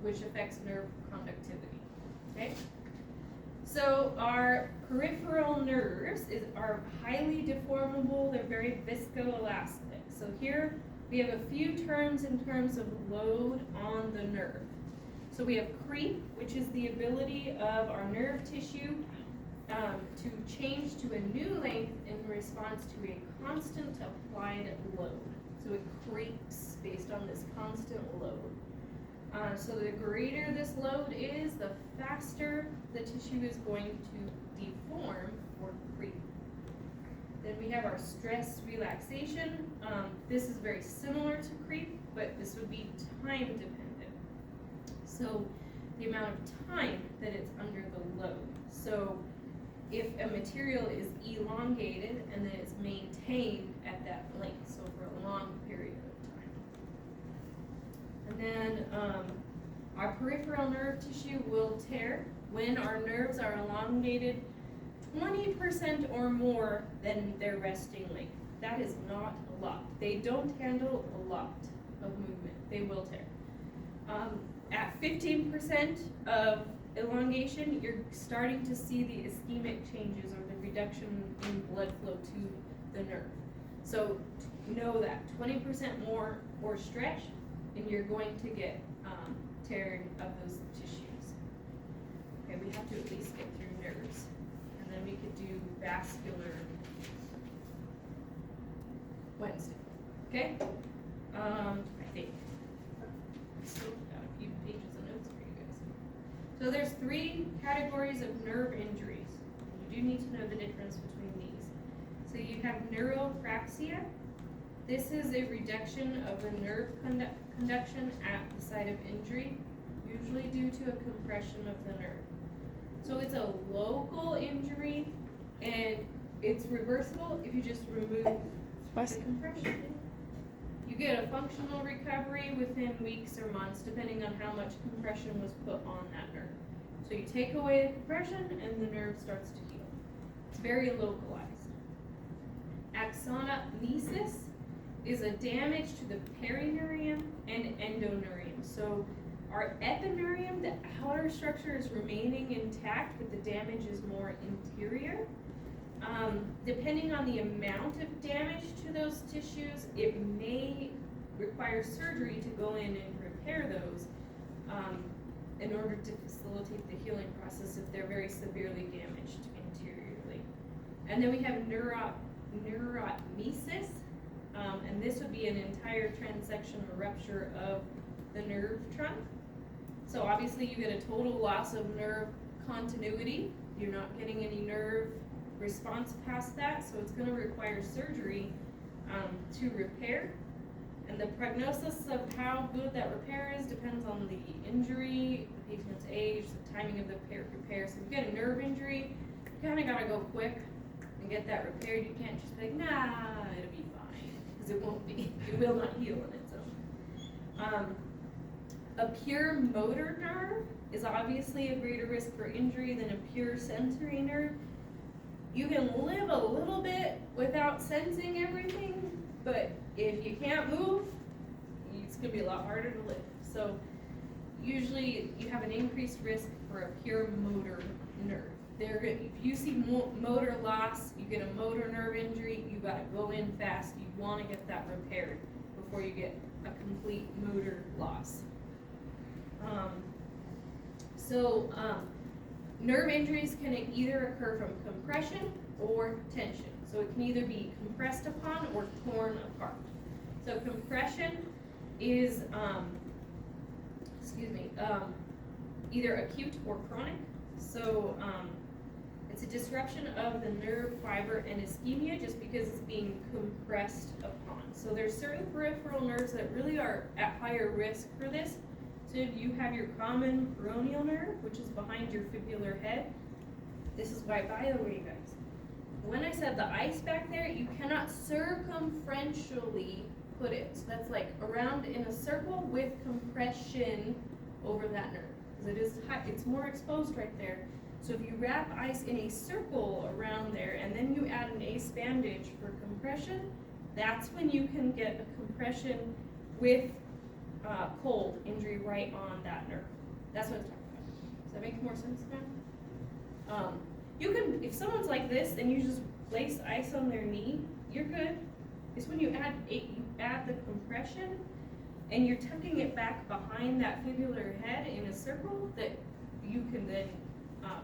which affects nerve conductivity, okay? So our peripheral nerves are highly deformable, they're very viscoelastic. So here we have a few terms in terms of load on the nerve. So we have creep, which is the ability of our nerve tissue to change to a new length in response to a constant applied load. So it creeps based on this constant load. So the greater this load is, the faster the tissue is going to deform or creep. Then we have our stress relaxation. This is very similar to creep, but this would be time dependent. So the amount of time that it's under the load. So if a material is elongated and then it's maintained at that length, so for a long period of time. And then our peripheral nerve tissue will tear when our nerves are elongated 20% or more than their resting length. That is not a lot. They don't handle a lot of movement. They will tear. At 15% of elongation, you're starting to see the ischemic changes or the reduction in blood flow to the nerve. So know that 20% more or stretch, and you're going to get tearing of those tissues. Okay, we have to at least get through nerves, and then we could do vascular Wednesday. Okay? I think. I still got a few pages of notes for you guys. So there's 3 categories of nerve injuries. You do need to know the difference between these. So you have neuropraxia. This is a reduction of the nerve conduction at the site of injury, usually due to a compression of the nerve. So it's a local injury, and it's reversible if you just remove the compression. You get a functional recovery within weeks or months, depending on how much compression was put on that nerve. So you take away the compression, and the nerve starts to heal. It's very localized. Axonomesis is a damage to the perineurium and endoneurium. So our epineurium, the outer structure, is remaining intact, but the damage is more interior. Depending on the amount of damage to those tissues, it may require surgery to go in and repair those in order to facilitate the healing process if they're very severely damaged interiorly. And then we have neuromesis, and this would be an entire transection or rupture of the nerve trunk. So obviously you get a total loss of nerve continuity. You're not getting any nerve response past that, so it's going to require surgery to repair. And the prognosis of how good that repair is depends on the injury, the patient's age, the timing of the repair. So if you get a nerve injury, you kind of got to go quick and get that repaired. You can't just be like, nah, it'll be fine, because it won't be. It will not heal on its own. A pure motor nerve is obviously a greater risk for injury than a pure sensory nerve. You can live a little bit without sensing everything, but if you can't move, it's going to be a lot harder to live. So usually you have an increased risk for a pure motor nerve. If you see motor loss, you get a motor nerve injury, you got to go in fast. You want to get that repaired before you get a complete motor loss. Nerve injuries can either occur from compression or tension. So it can either be compressed upon or torn apart. So compression is, either acute or chronic. So it's a disruption of the nerve fiber and ischemia just because it's being compressed upon. So there's certain peripheral nerves that really are at higher risk for this. So if you have your common peroneal nerve, which is behind your fibular head, this is why, by the way, guys, when I said the ice back there, you cannot circumferentially put it. So that's like around in a circle with compression over that nerve. Because it is high, it's more exposed right there. So if you wrap ice in a circle around there and then you add an ACE bandage for compression, that's when you can get a compression with cold injury right on that nerve. That's what it's talking about. Does that make more sense now? You can, if someone's like this and you just place ice on their knee, you're good. It's when you add the compression and you're tucking it back behind that fibular head in a circle that you can then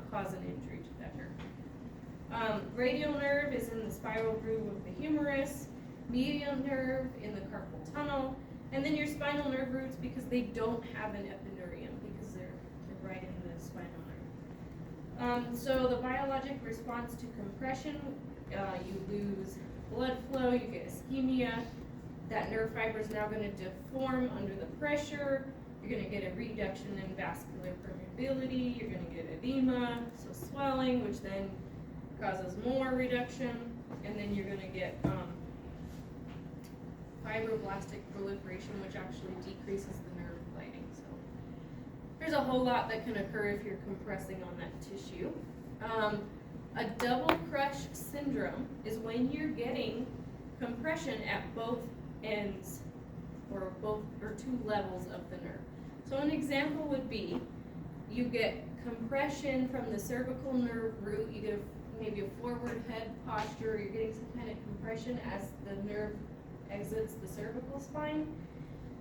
cause an injury to that nerve. Radial nerve is in the spiral groove of the humerus, medial nerve in the carpal tunnel, and then your spinal nerve roots, because they don't have an epineurium because they're right in the spinal nerve. So the biologic response to compression, you lose blood flow, you get ischemia. That nerve fiber is now going to deform under the pressure. You're going to get a reduction in vascular permeability. You're going to get edema, so swelling, which then causes more reduction, and then you're going to get fibroblastic proliferation, which actually decreases the nerve plating. So there's a whole lot that can occur if you're compressing on that tissue. A double crush syndrome is when you're getting compression at both ends or two levels of the nerve. So an example would be you get compression from the cervical nerve root, you get maybe a forward head posture, you're getting some kind of compression as the nerve exits the cervical spine,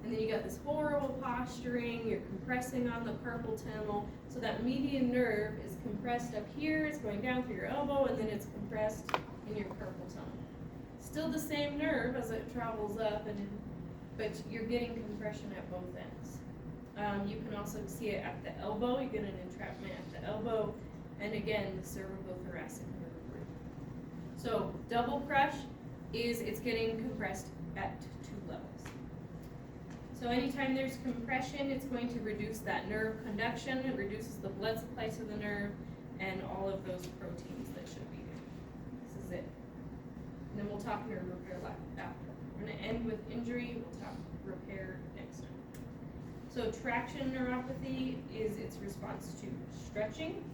and then you got this horrible posturing, you're compressing on the carpal tunnel, so that median nerve is compressed up here, it's going down through your elbow, and then it's compressed in your carpal tunnel. Still the same nerve as it travels up, but you're getting compression at both ends. You can also see it at the elbow, you get an entrapment at the elbow, and again, the cervicothoracic nerve root. So double crush is it's getting compressed at two levels. So anytime there's compression, it's going to reduce that nerve conduction, it reduces the blood supply to the nerve, and all of those proteins that should be there. This is it. And then we'll talk nerve repair after. We're going to end with injury, we'll talk repair next time. So traction neuropathy is its response to stretching.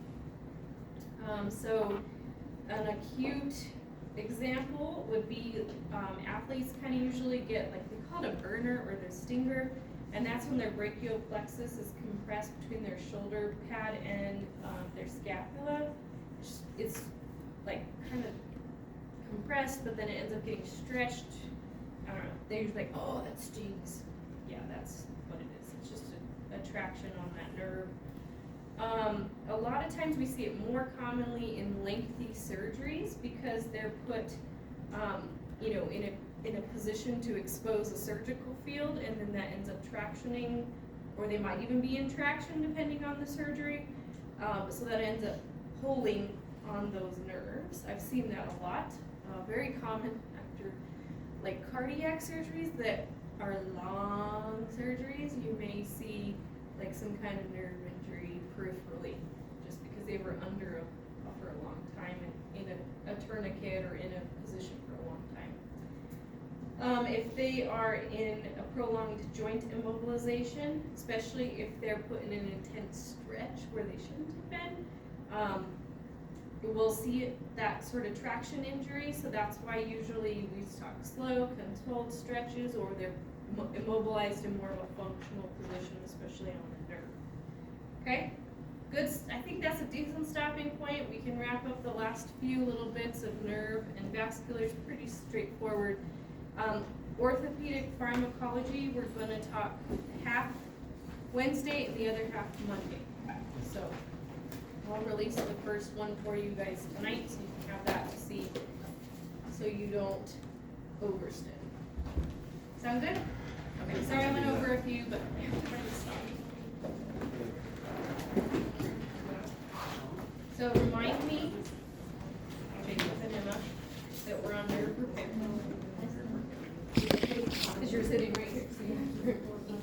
So an acute example would be athletes kind of usually get, like, they call it a burner or the stinger, and that's when their brachial plexus is compressed between their shoulder pad and their scapula. It's like kind of compressed, but then it ends up getting stretched. I don't know. They're usually like, oh, that stings. Yeah, that's what it is. It's just a traction on that nerve. A lot of times we see it more commonly in lengthy surgeries because they're put, in a position to expose a surgical field, and then that ends up tractioning, or they might even be in traction depending on the surgery. So that ends up pulling on those nerves. I've seen that a lot. Very common after, like, cardiac surgeries that are long surgeries. You may see like some kind of nerve injury peripherally, just because they were under for a long time in a tourniquet or in a position for a long time. If they are in a prolonged joint immobilization, especially if they're put in an intense stretch where they shouldn't have been, we'll see that sort of traction injury. So that's why usually we talk slow, controlled stretches, or they're immobilized in more of a functional position, especially on the nerve. Okay, good. I think that's a decent stopping point. We can wrap up the last few little bits of nerve and vascular. It's pretty straightforward. Orthopedic pharmacology, we're going to talk half Wednesday and the other half Monday. So I'll release the first one for you guys tonight, so you can have that to see, so you don't overstudy. Sound good? Okay, sorry I went over a few.